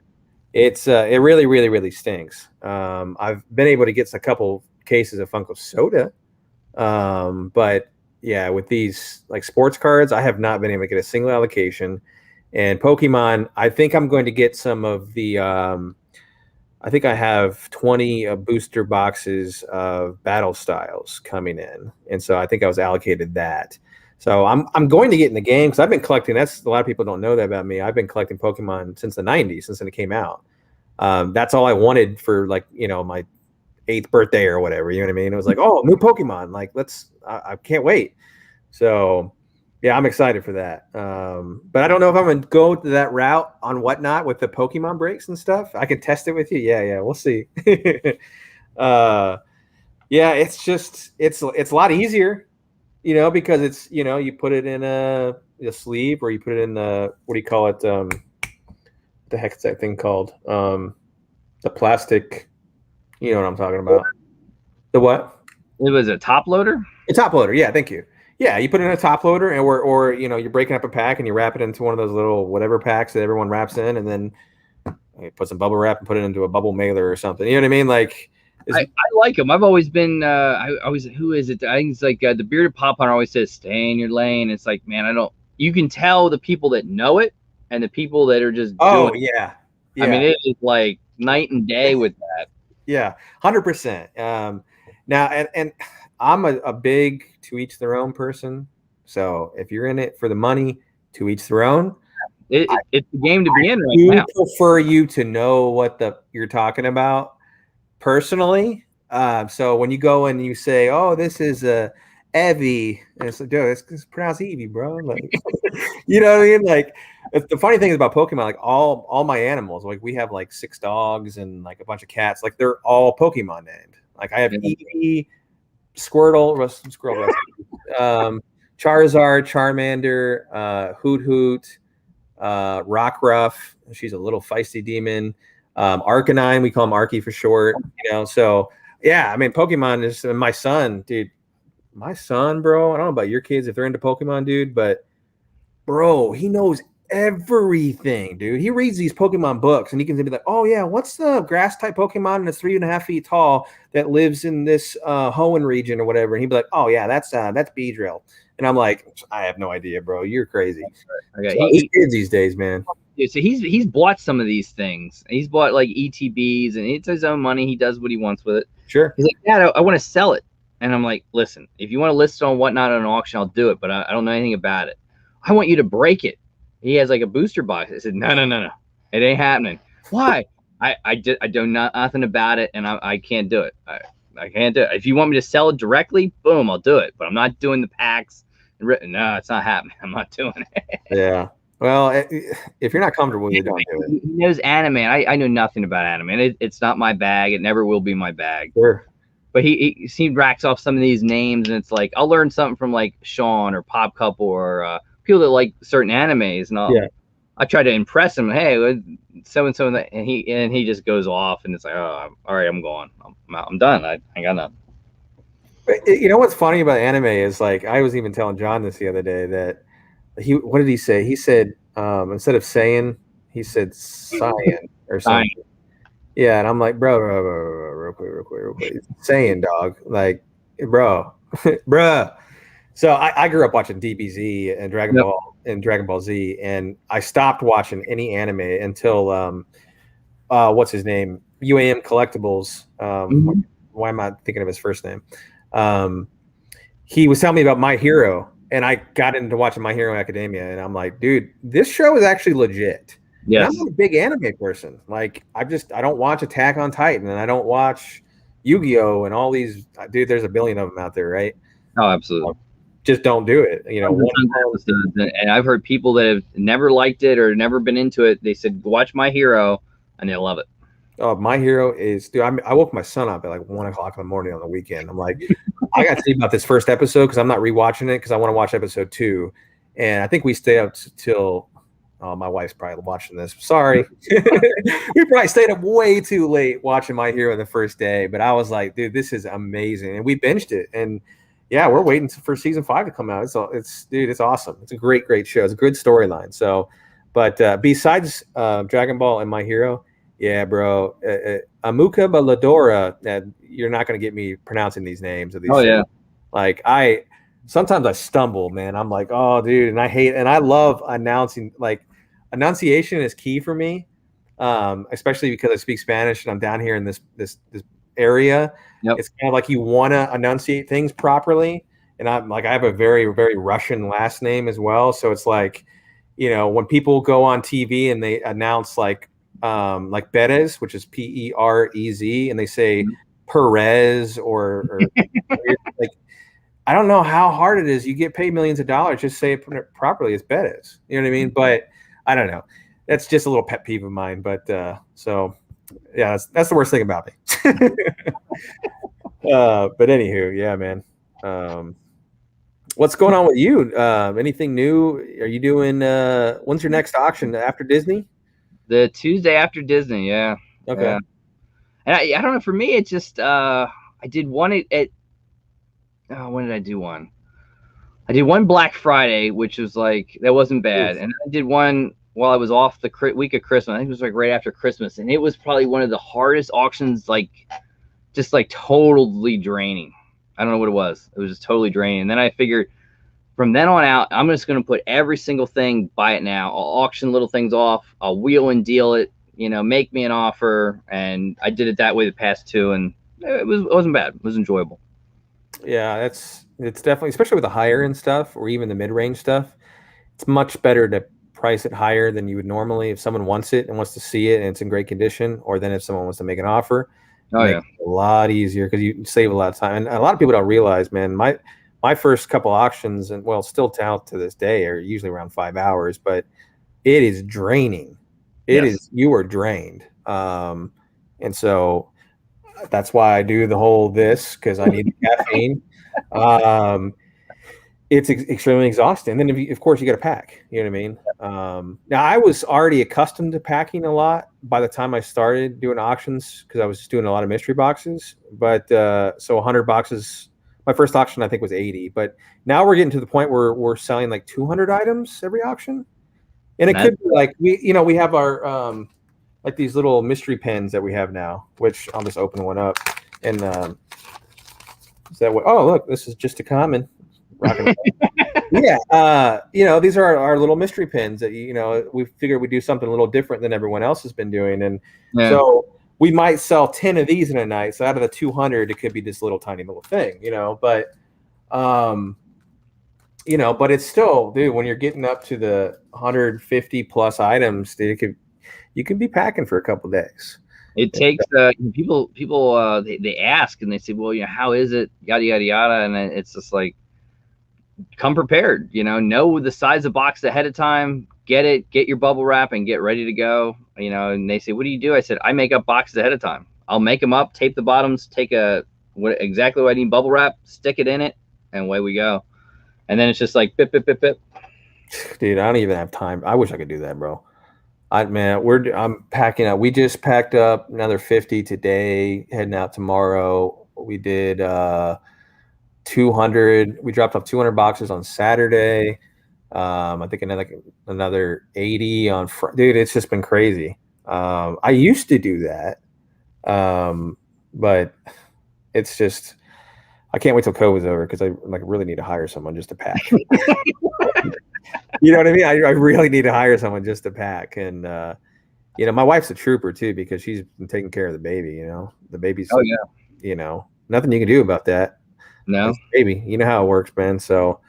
it really, really, really stinks. I've been able to get a couple cases of Funko Soda. But yeah, with these like sports cards, I have not been able to get a single allocation. And Pokemon, I think I'm going to get some of the I think I have 20 booster boxes of battle styles coming in. And so I think I was allocated that. So I'm going to get in the game because I've been collecting. That's a lot of people don't know that about me. I've been collecting Pokemon since the 90s, since it came out. That's all I wanted for like, my 8th birthday or whatever. You know what I mean? It was like, oh, new Pokemon. Like, I can't wait. So yeah, I'm excited for that. But I don't know if I'm going to go to that route on Whatnot with the Pokemon breaks and stuff. I can test it with you. Yeah, we'll see. Yeah, it's a lot easier, because it's, you put it in a sleeve or you put it in the, what do you call it? The heck is that thing called? The plastic, you know what I'm talking about. The what? It was a top loader? A top loader, yeah, thank you. Yeah, you put it in a top loader, and or you're breaking up a pack and you wrap it into one of those little whatever packs that everyone wraps in, and then you put some bubble wrap and put it into a bubble mailer or something. You know what I mean? Like, I like them. I've always been. Who is it? I think it's like the bearded pop hunter always says, "Stay in your lane." It's like, man, I don't. You can tell the people that know it and the people that are just. Oh yeah. I mean, it is like night and day with that. Yeah, 100%. Now, and I'm a big to each their own person. So if you're in it for the money, to each their own. It's the game to be in right now. I prefer you to know what you're talking about personally. So when you go and you say, "Oh, this is a Evie," and it's like, dude, it's pronounced Evie, bro. Like, you know what I mean? Like, the funny thing is about Pokemon, like all my animals, like we have like 6 dogs and like a bunch of cats, like they're all Pokemon named. Like I have Eevee, Squirtle, Charizard, Charmander, Hoot Hoot, Rockruff. She's a little feisty demon. Arcanine, we call him Arky for short. So yeah, I mean, Pokemon is my son, dude. My son, bro. I don't know about your kids if they're into Pokemon, dude, but bro, he knows everything, dude. He reads these Pokemon books and he can be like, "Oh yeah, what's the grass type Pokemon and it's 3.5 feet tall that lives in this Hoenn region or whatever?" And he'd be like, "Oh yeah, that's Beedrill." And I'm like, "I have no idea, bro. You're crazy." Okay, so these kids these days, man. Yeah, so he's bought some of these things. He's bought like ETBs and it's his own money. He does what he wants with it. Sure. He's like, "Dad, I want to sell it." And I'm like, "Listen, if you want to list it on Whatnot at an auction, I'll do it, but I don't know anything about it. I want you to break it." He has like a booster box. I said, no, it ain't happening. Why? I do nothing about it, and I can't do it. I can't do it. If you want me to sell it directly, boom, I'll do it. But I'm not doing the packs. No, it's not happening. I'm not doing it. Yeah. Well, if you're not comfortable with it, don't do it. He knows anime. I know nothing about anime. It's not my bag. It never will be my bag. Sure. But he racks off some of these names, and it's like I'll learn something from like Sean or Pop Couple or people that like certain animes, and I try to impress him. Hey, so and so, and he just goes off, and it's like, oh, all right, I'm going. I'm done. I got nothing. You know what's funny about anime is like I was even telling John this the other day that what did he say? He said instead of saying, he said cyan or something. Cyan. Yeah, and I'm like, bro, real quick. Saying, dog, like, bro. So I grew up watching DBZ and Dragon Ball and Dragon Ball Z, and I stopped watching any anime until what's his name? UAM Collectibles. Why am I thinking of his first name? He was telling me about My Hero, and I got into watching My Hero Academia, and I'm like, dude, this show is actually legit. And I'm Yes. not a big anime person. Like, I don't watch Attack on Titan, and I don't watch Yu-Gi-Oh and all these. Dude, there's a billion of them out there, right? Oh, absolutely. Just don't do it. You know, Tons and tons of episodes, and I've heard people that have never liked it or never been into it. They said, "Watch My Hero," and they love it. Oh, My Hero is, dude. I woke my son up at like 1 o'clock in the morning on the weekend. I'm like, I got to see about this first episode because I'm not rewatching it because I want to watch episode 2. And I think we stay up till. Oh, my wife's probably watching this. Sorry, we probably stayed up way too late watching My Hero the first day. But I was like, dude, this is amazing, and we binged it. And yeah, we're waiting for season 5 to come out. It's awesome. It's a great show. It's a good storyline. So, but besides Dragon Ball and My Hero. Yeah, bro. Amuka Baladora. You're not going to get me pronouncing these names of these. Oh shows. yeah. Like sometimes I stumble, man. I'm like, oh, dude, and I love announcing. Like, enunciation is key for me, especially because I speak Spanish and I'm down here in this area. Yep. It's kind of like you want to enunciate things properly, and I'm like, I have a very very Russian last name as well, so it's like, when people go on TV and they announce like Perez, which is Perez, and they say Perez or like, I don't know how hard it is. You get paid millions of dollars, just say it properly. It's Perez. You know what I mean? But I don't know. That's just a little pet peeve of mine. But so yeah, that's the worst thing about me. But anywho, yeah, man. What's going on with you? Anything new? Are you doing? When's your next auction after Disney? The Tuesday after Disney, yeah. Okay. Yeah. And I don't know. For me, it's just I did one at when did I do one? I did one Black Friday, which was like that wasn't bad, and I did one while I was off the week of Christmas. I think it was like right after Christmas, and it was probably one of the hardest auctions. Like, just like totally draining. I don't know what it was. It was just totally draining. And then I figured, from then on out, I'm just going to put every single thing, buy it now. I'll auction little things off. I'll wheel and deal it, make me an offer. And I did it that way the past 2, and it wasn't bad. It was enjoyable. Yeah, it's definitely, especially with the higher end stuff or even the mid-range stuff, it's much better to price it higher than you would normally if someone wants it and wants to see it and it's in great condition, or then if someone wants to make an offer. Oh, yeah. It a lot easier because you save a lot of time. And a lot of people don't realize, man, my first couple auctions, and still out to this day, are usually around 5 hours, but it is draining. You are drained. And so that's why I do the whole this, because I need the caffeine. It's extremely exhausting. And then, of course, you got to pack. You know what I mean? Now, I was already accustomed to packing a lot by the time I started doing auctions because I was just doing a lot of mystery boxes. But so 100 boxes. My first auction, I think, was 80. But now we're getting to the point where we're selling like 200 items every auction. And it could be like we have our like these little mystery pens that we have now, which I'll just open one up. And is that what? Oh, look, this is just a common. Yeah, these are our little mystery pins that we figured we'd do something a little different than everyone else has been doing, and so we might sell 10 of these in a night. So out of the 200, it could be this little tiny little thing, but but it's still, dude, when you're getting up to the 150 plus items, dude, you could be packing for a couple days. It takes people they ask and they say, well, how is it, yada yada yada, and it's just like, come prepared. Know the size of box ahead of time. Get your bubble wrap and get ready to go. And they say, what do you do? I said, I make up boxes ahead of time. I'll make them up, tape the bottoms, take exactly what I need, bubble wrap, stick it in it, and away we go. And then it's just like bip bip bip bip. Dude, I don't even have time. I wish I could do that, bro. I'm packing up. We just packed up another 50 today, heading out tomorrow. We did 200. We dropped off 200 boxes on Saturday. I think another 80 on Friday. Dude, it's just been crazy. I used to do that, but it's just, I can't wait till COVID's over because I really need to hire someone just to pack. You know what I mean? I really need to hire someone just to pack. And my wife's a trooper too because she's been taking care of the baby. The baby's, oh yeah, nothing you can do about that. No, baby, you know how it works, man. So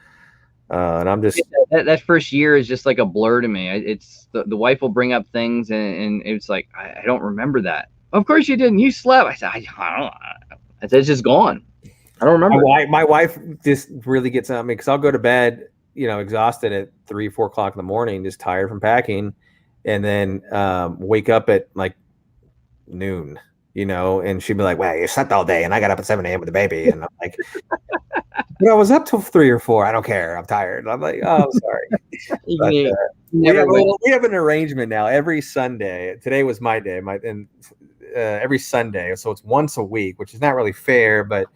And I'm just That first year is just like a blur to me. It's the wife will bring up things, and it's like I don't remember that. Of course you didn't. You slept. I said I don't. I said it's just gone. I don't remember it. my wife just really gets on me because I'll go to bed, exhausted at 3, 4 o'clock in the morning, just tired from packing, and then wake up at like noon, and she'd be like, "Well, you slept all day, and I got up at 7 a.m. with the baby," and I'm like, "But I was up till 3 or 4. I don't care. I'm tired." I'm like, "Oh, I'm sorry." But we have an arrangement now. Every Sunday, today was my day, every Sunday, so it's once a week, which is not really fair, but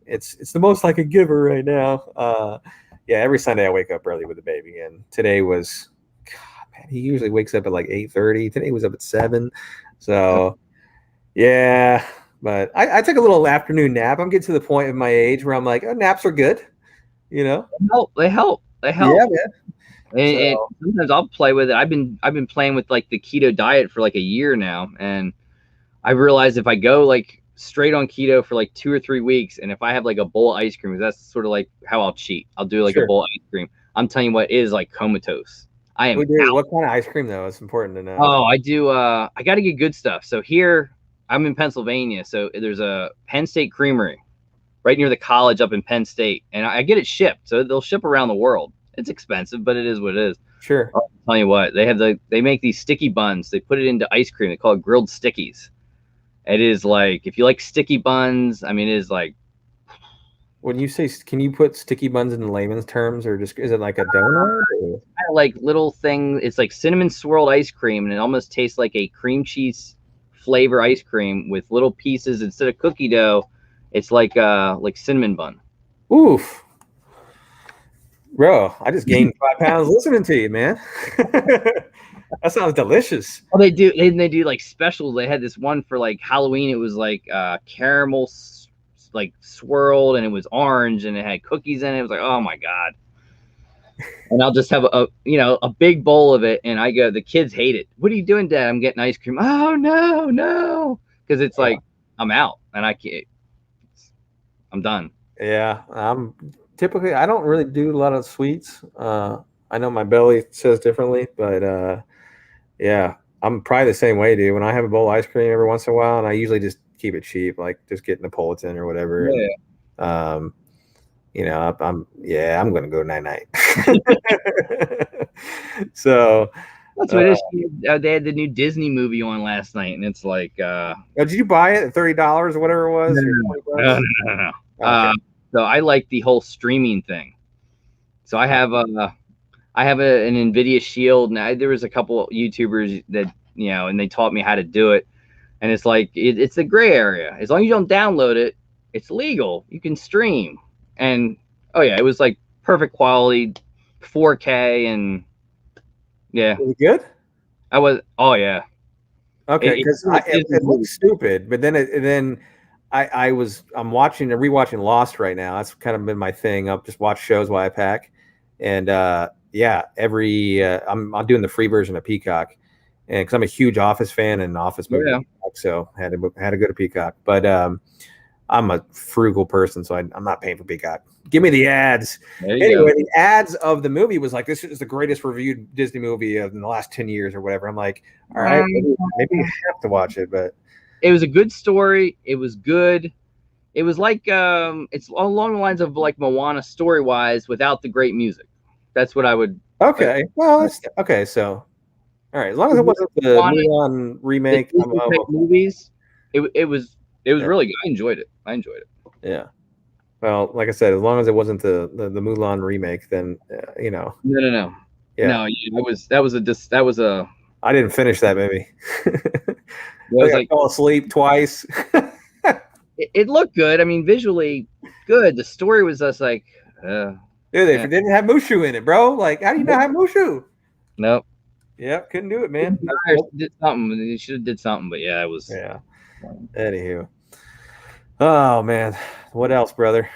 it's the most I could give her right now. Yeah, every Sunday I wake up early with the baby, and today was, God, man, he usually wakes up at like 8:30. Today was up at 7, so yeah. But I took a little afternoon nap. I'm getting to the point of my age where I'm like, oh, naps are good, They help. They help. Yeah, man. And sometimes I'll play with it. I've been playing with like the keto diet for like a year now, and I realized if I go like straight on keto for like 2 or 3 weeks, and if I have like a bowl of ice cream, that's sort of like how I'll cheat. I'll do like a bowl of ice cream. I'm telling you what, it is like comatose. I am out. What kind of ice cream though? It's important to know. Oh, I do. I got to get good stuff. So here I'm in Pennsylvania, so there's a Penn State Creamery right near the college up in Penn State, and I get it shipped. So they'll ship around the world. It's expensive, but it is what it is. Sure. I'll tell you what, they make these sticky buns. They put it into ice cream. They call it grilled stickies. It is like, if you like sticky buns, I mean, it is like. When you say, can you put sticky buns in layman's terms, or just is it like a donut? Kind of like little thing. It's like cinnamon swirled ice cream, and it almost tastes like a cream cheese flavor ice cream with little pieces instead of cookie dough. It's like cinnamon bun. Oof. Bro, I just gained 5 pounds listening to you, man. That sounds delicious. Oh, they do. They do like specials. They had this one for like Halloween. It was like caramel, like swirled, and it was orange, and it had cookies in it. It was like, oh my god. And I'll just have a big bowl of it, and I go. The kids hate it. What are you doing, Dad? I'm getting ice cream. Oh no, because it's like I'm out, and I can't. I'm done. Yeah, I don't really do a lot of sweets. I know my belly says differently, but yeah, I'm probably the same way, dude. When I have a bowl of ice cream every once in a while, and I usually just keep it cheap, like just get Napolitan or whatever. Yeah. And, I'm gonna go night. So that's what it is. They had the new Disney movie on last night, and it's like. Did you buy it at $30 or whatever it was? No. Okay. So I like the whole streaming thing. So I have an NVIDIA Shield, and there was a couple YouTubers that and they taught me how to do it. And it's like it's the gray area. As long as you don't download it, it's legal. You can stream. And oh yeah, it was like perfect quality, 4K, and yeah. Was it good? Oh yeah. Okay, because it looks stupid, but then I'm rewatching Lost right now. That's kind of been my thing. I'll just watch shows while I pack, and yeah, I'm doing the free version of Peacock, and because I'm a huge Office fan and Office movie, so had to go to Peacock. But I'm a frugal person, so I'm not paying for Peacock. Give me the ads. Anyway, the ads of the movie was like, this is the greatest reviewed Disney movie in the last 10 years or whatever. I'm like, all right, maybe you have to watch it, but it was a good story. It was good. It was like it's along the lines of like Moana story wise without the great music. That's what I would. Okay. Well, that's okay. So, all right. As long as it wasn't the Mulan remake movies, it was really good. I enjoyed it. Yeah. Well, like I said, as long as it wasn't the Mulan remake, then No. Yeah. No, that was a. I didn't finish that movie. I fell asleep twice. It looked good. I mean, visually good. The story was just like. Dude, they didn't have Mushu in it, bro. Like, how do you not have Mushu? Nope. Yep, couldn't do it, man. Did something. They should have did something, but yeah, it was. Yeah. Anywho. Oh man, what else, brother?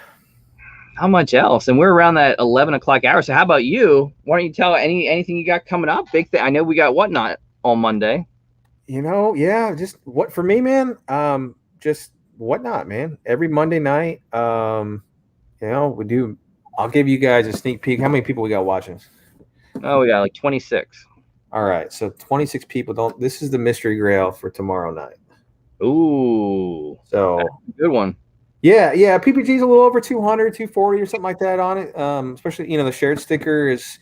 How much else? And we're around that 11 o'clock hour. So how about you? Why don't you tell anything you got coming up? Big thing. I know we got Whatnot on Monday. Yeah, just what for me, man. Just Whatnot, man. Every Monday night, we do I'll give you guys a sneak peek. How many people we got watching? Oh, we got like 26. All right, so 26 people. Don't. This is the mystery grail for tomorrow night. Ooh, So good one. yeah, PPG's a little over 200, 240 or something like that on it. Especially the shared sticker is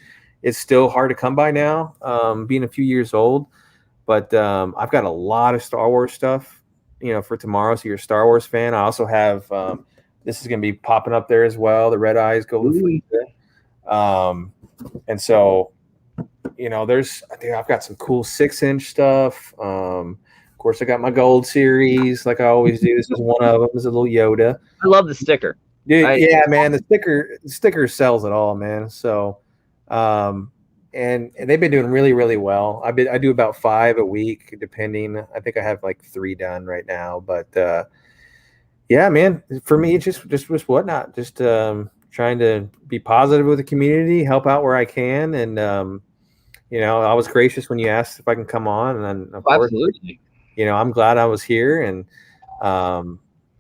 still hard to come by now, being a few years old. But I've got a lot of Star Wars stuff, for tomorrow. So you're a Star Wars fan. I also have this is going to be popping up there as well. The Red Eyes Golden Fleet. And so I've got some cool 6-inch stuff. Of course, I got my gold series, like I always do. This is one of them. This is a little Yoda. I love the sticker. Dude, yeah, man, the sticker sells it all, man. So, and they've been doing really, really well. I do about 5 a week, depending. I think I have like 3 done right now. But yeah, man, for me, it's just whatnot. Just trying to be positive with the community, help out where I can, and I was gracious when you asked if I can come on, and then of course, absolutely. I'm glad I was here, and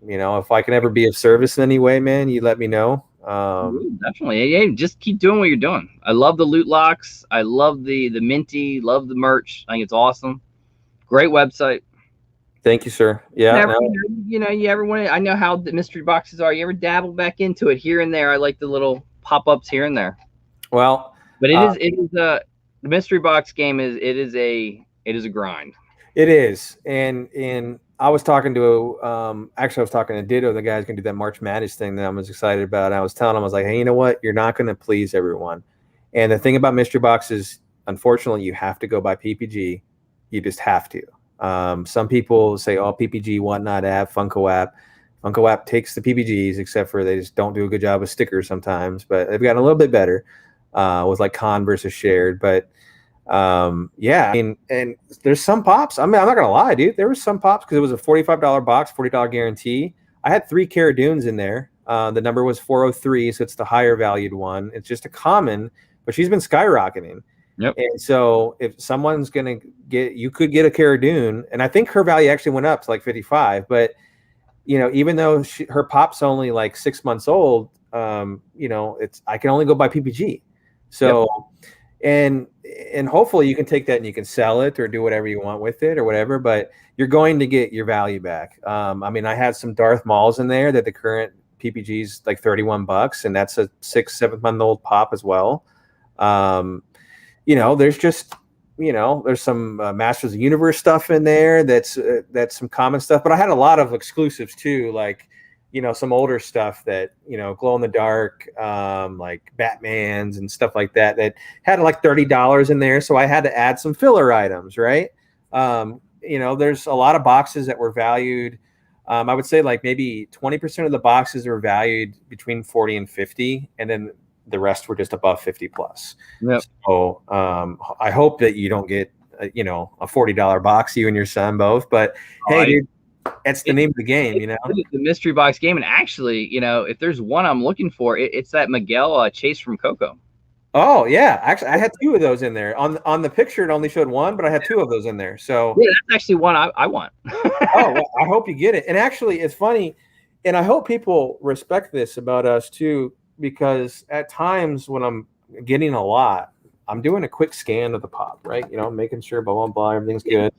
if I can ever be of service in any way, man, you let me know. Definitely. Yeah, just keep doing what you're doing. I love the loot locks. I love the minty. Love the merch. I think it's awesome. Great website. Thank you, sir. Yeah. You ever want to? I know how the mystery boxes are. You ever dabble back into it here and there? I like the little pop-ups here and there. Well, but it is the mystery box game is a grind. It is, and I was talking to actually I was talking to Ditto, the guy's gonna do that March Madness thing that I was excited about. And I was telling him, I was like, hey, you know what? You're not gonna please everyone. And the thing about mystery boxes, unfortunately, you have to go by PPG. You just have to. Some people say, oh, PPG, whatnot app, Funko app. Funko app takes the PPGs, except for they just don't do a good job with stickers sometimes. But they've gotten a little bit better with like con versus shared. But yeah, I mean, and there's some pops. I mean, I'm not gonna lie, dude. There was some pops because it was a $45 box, $40 guarantee. I had 3 Cara Dunes in there. The number was 403, so it's the higher valued one. It's just a common, but she's been skyrocketing. Yep. And so if someone's gonna you could get a Cara Dune, and I think her value actually went up to like 55. But even though her pop's only like 6 months old, I can only go by PPG. So. Yep. And hopefully you can take that and you can sell it or do whatever you want with it or whatever, but you're going to get your value back. I mean, I had some Darth Mauls in there that the current PPG's like $31, and that's a 6-7 month old pop as well. There's just, there's some Masters of the Universe stuff in there. That's some common stuff, but I had a lot of exclusives too. Like, some older stuff that, glow in the dark, like Batmans and stuff like that had like $30 in there. So I had to add some filler items, right? There's a lot of boxes that were valued. I would say like maybe 20% of the boxes were valued between 40 and 50. And then the rest were just above 50 plus. Yep. So I hope that you don't get, a $40 box, you and your son both, but hey, dude, that's the name of the game, The mystery box game. And actually, if there's one I'm looking for, it's that Miguel Chase from Coco. Oh yeah, actually, I had 2 of those in there. On the picture, it only showed 1, but I had 2 of those in there. So yeah, that's actually one I want. Oh, well, I hope you get it. And actually, it's funny, and I hope people respect this about us too, because at times when I'm getting a lot, I'm doing a quick scan of the pop, right? Making sure blah blah blah, everything's good.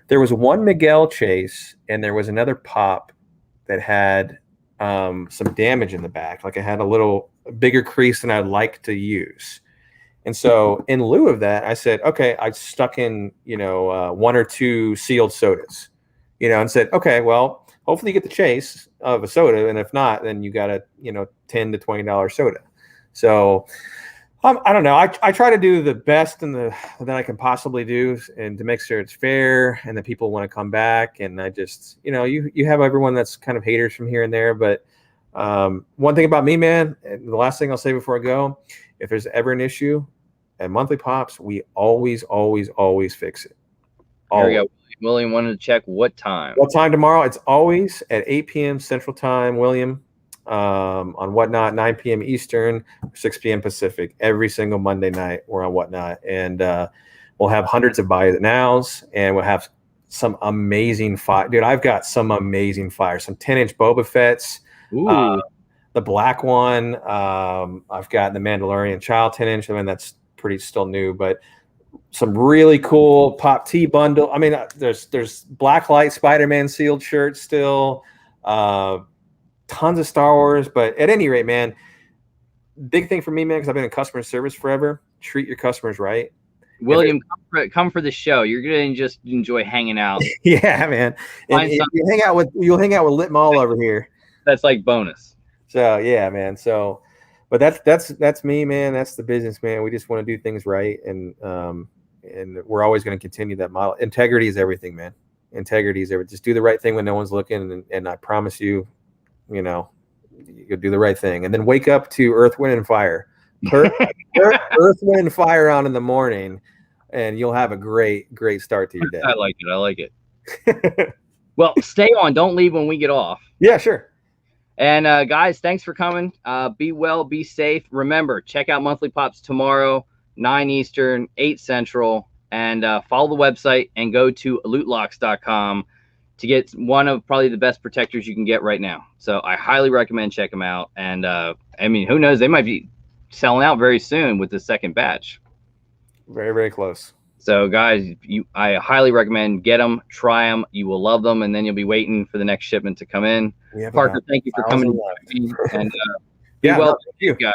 There was one Miguel Chase, and there was another pop that had some damage in the back. Like it had a little bigger crease than I'd like to use. And so in lieu of that, I said, okay, I stuck in, 1 or 2 sealed sodas, and said, okay, well, hopefully you get the chase of a soda. And if not, then you got a, $10 to $20 soda. So I don't know. I try to do the best that I can possibly do, and to make sure it's fair and that people want to come back. And I just, you have everyone that's kind of haters from here and there. But one thing about me, man, and the last thing I'll say before I go, if there's ever an issue at Monthly Pops, we always fix it. There we go. William wanted to check what time. What time tomorrow? It's always at 8 p.m. Central Time, William. On Whatnot, 9 p.m. Eastern, 6 p.m. Pacific, every single Monday night we're on Whatnot. And we'll have hundreds of buy it nows, and we'll have some amazing fire. Dude, I've got some amazing fire, some 10-inch Boba Fett's. the black one. I've got the Mandalorian Child 10-inch. I mean, that's pretty still new, but some really cool Pop T bundle. I mean, there's Blacklight Spider-Man sealed shirts still, tons of Star Wars. But at any rate, man, big thing for me, man, because I've been in customer service forever. Treat your customers right. William, come for the show. You're gonna just enjoy hanging out. Yeah, man. And you'll hang out with Lit Mall over here. That's like bonus. So yeah, man. So, but that's me, man. That's the business, man. We just want to do things right, and we're always going to continue that model. Integrity is everything, man. Integrity is everything. Just do the right thing when no one's looking, and I promise you, you'll do the right thing, and then wake up to Earth, Wind, and Fire. Earth, Wind, and Fire on in the morning, and you'll have a great start to your day. I like it. Well, stay on. Don't leave when we get off. Yeah, sure. And guys, thanks for coming. Be well, be safe. Remember, check out Monthly Pops tomorrow, 9 Eastern, 8 Central, and follow the website and go to lootlocks.com to get one of probably the best protectors you can get right now. So I highly recommend check them out. And I mean, who knows? They might be selling out very soon with the second batch. Very, very close. So guys, I highly recommend get them, try them. You will love them, and then you'll be waiting for the next shipment to come in. Parker, thank you for coming. And yeah, well, thank you guys.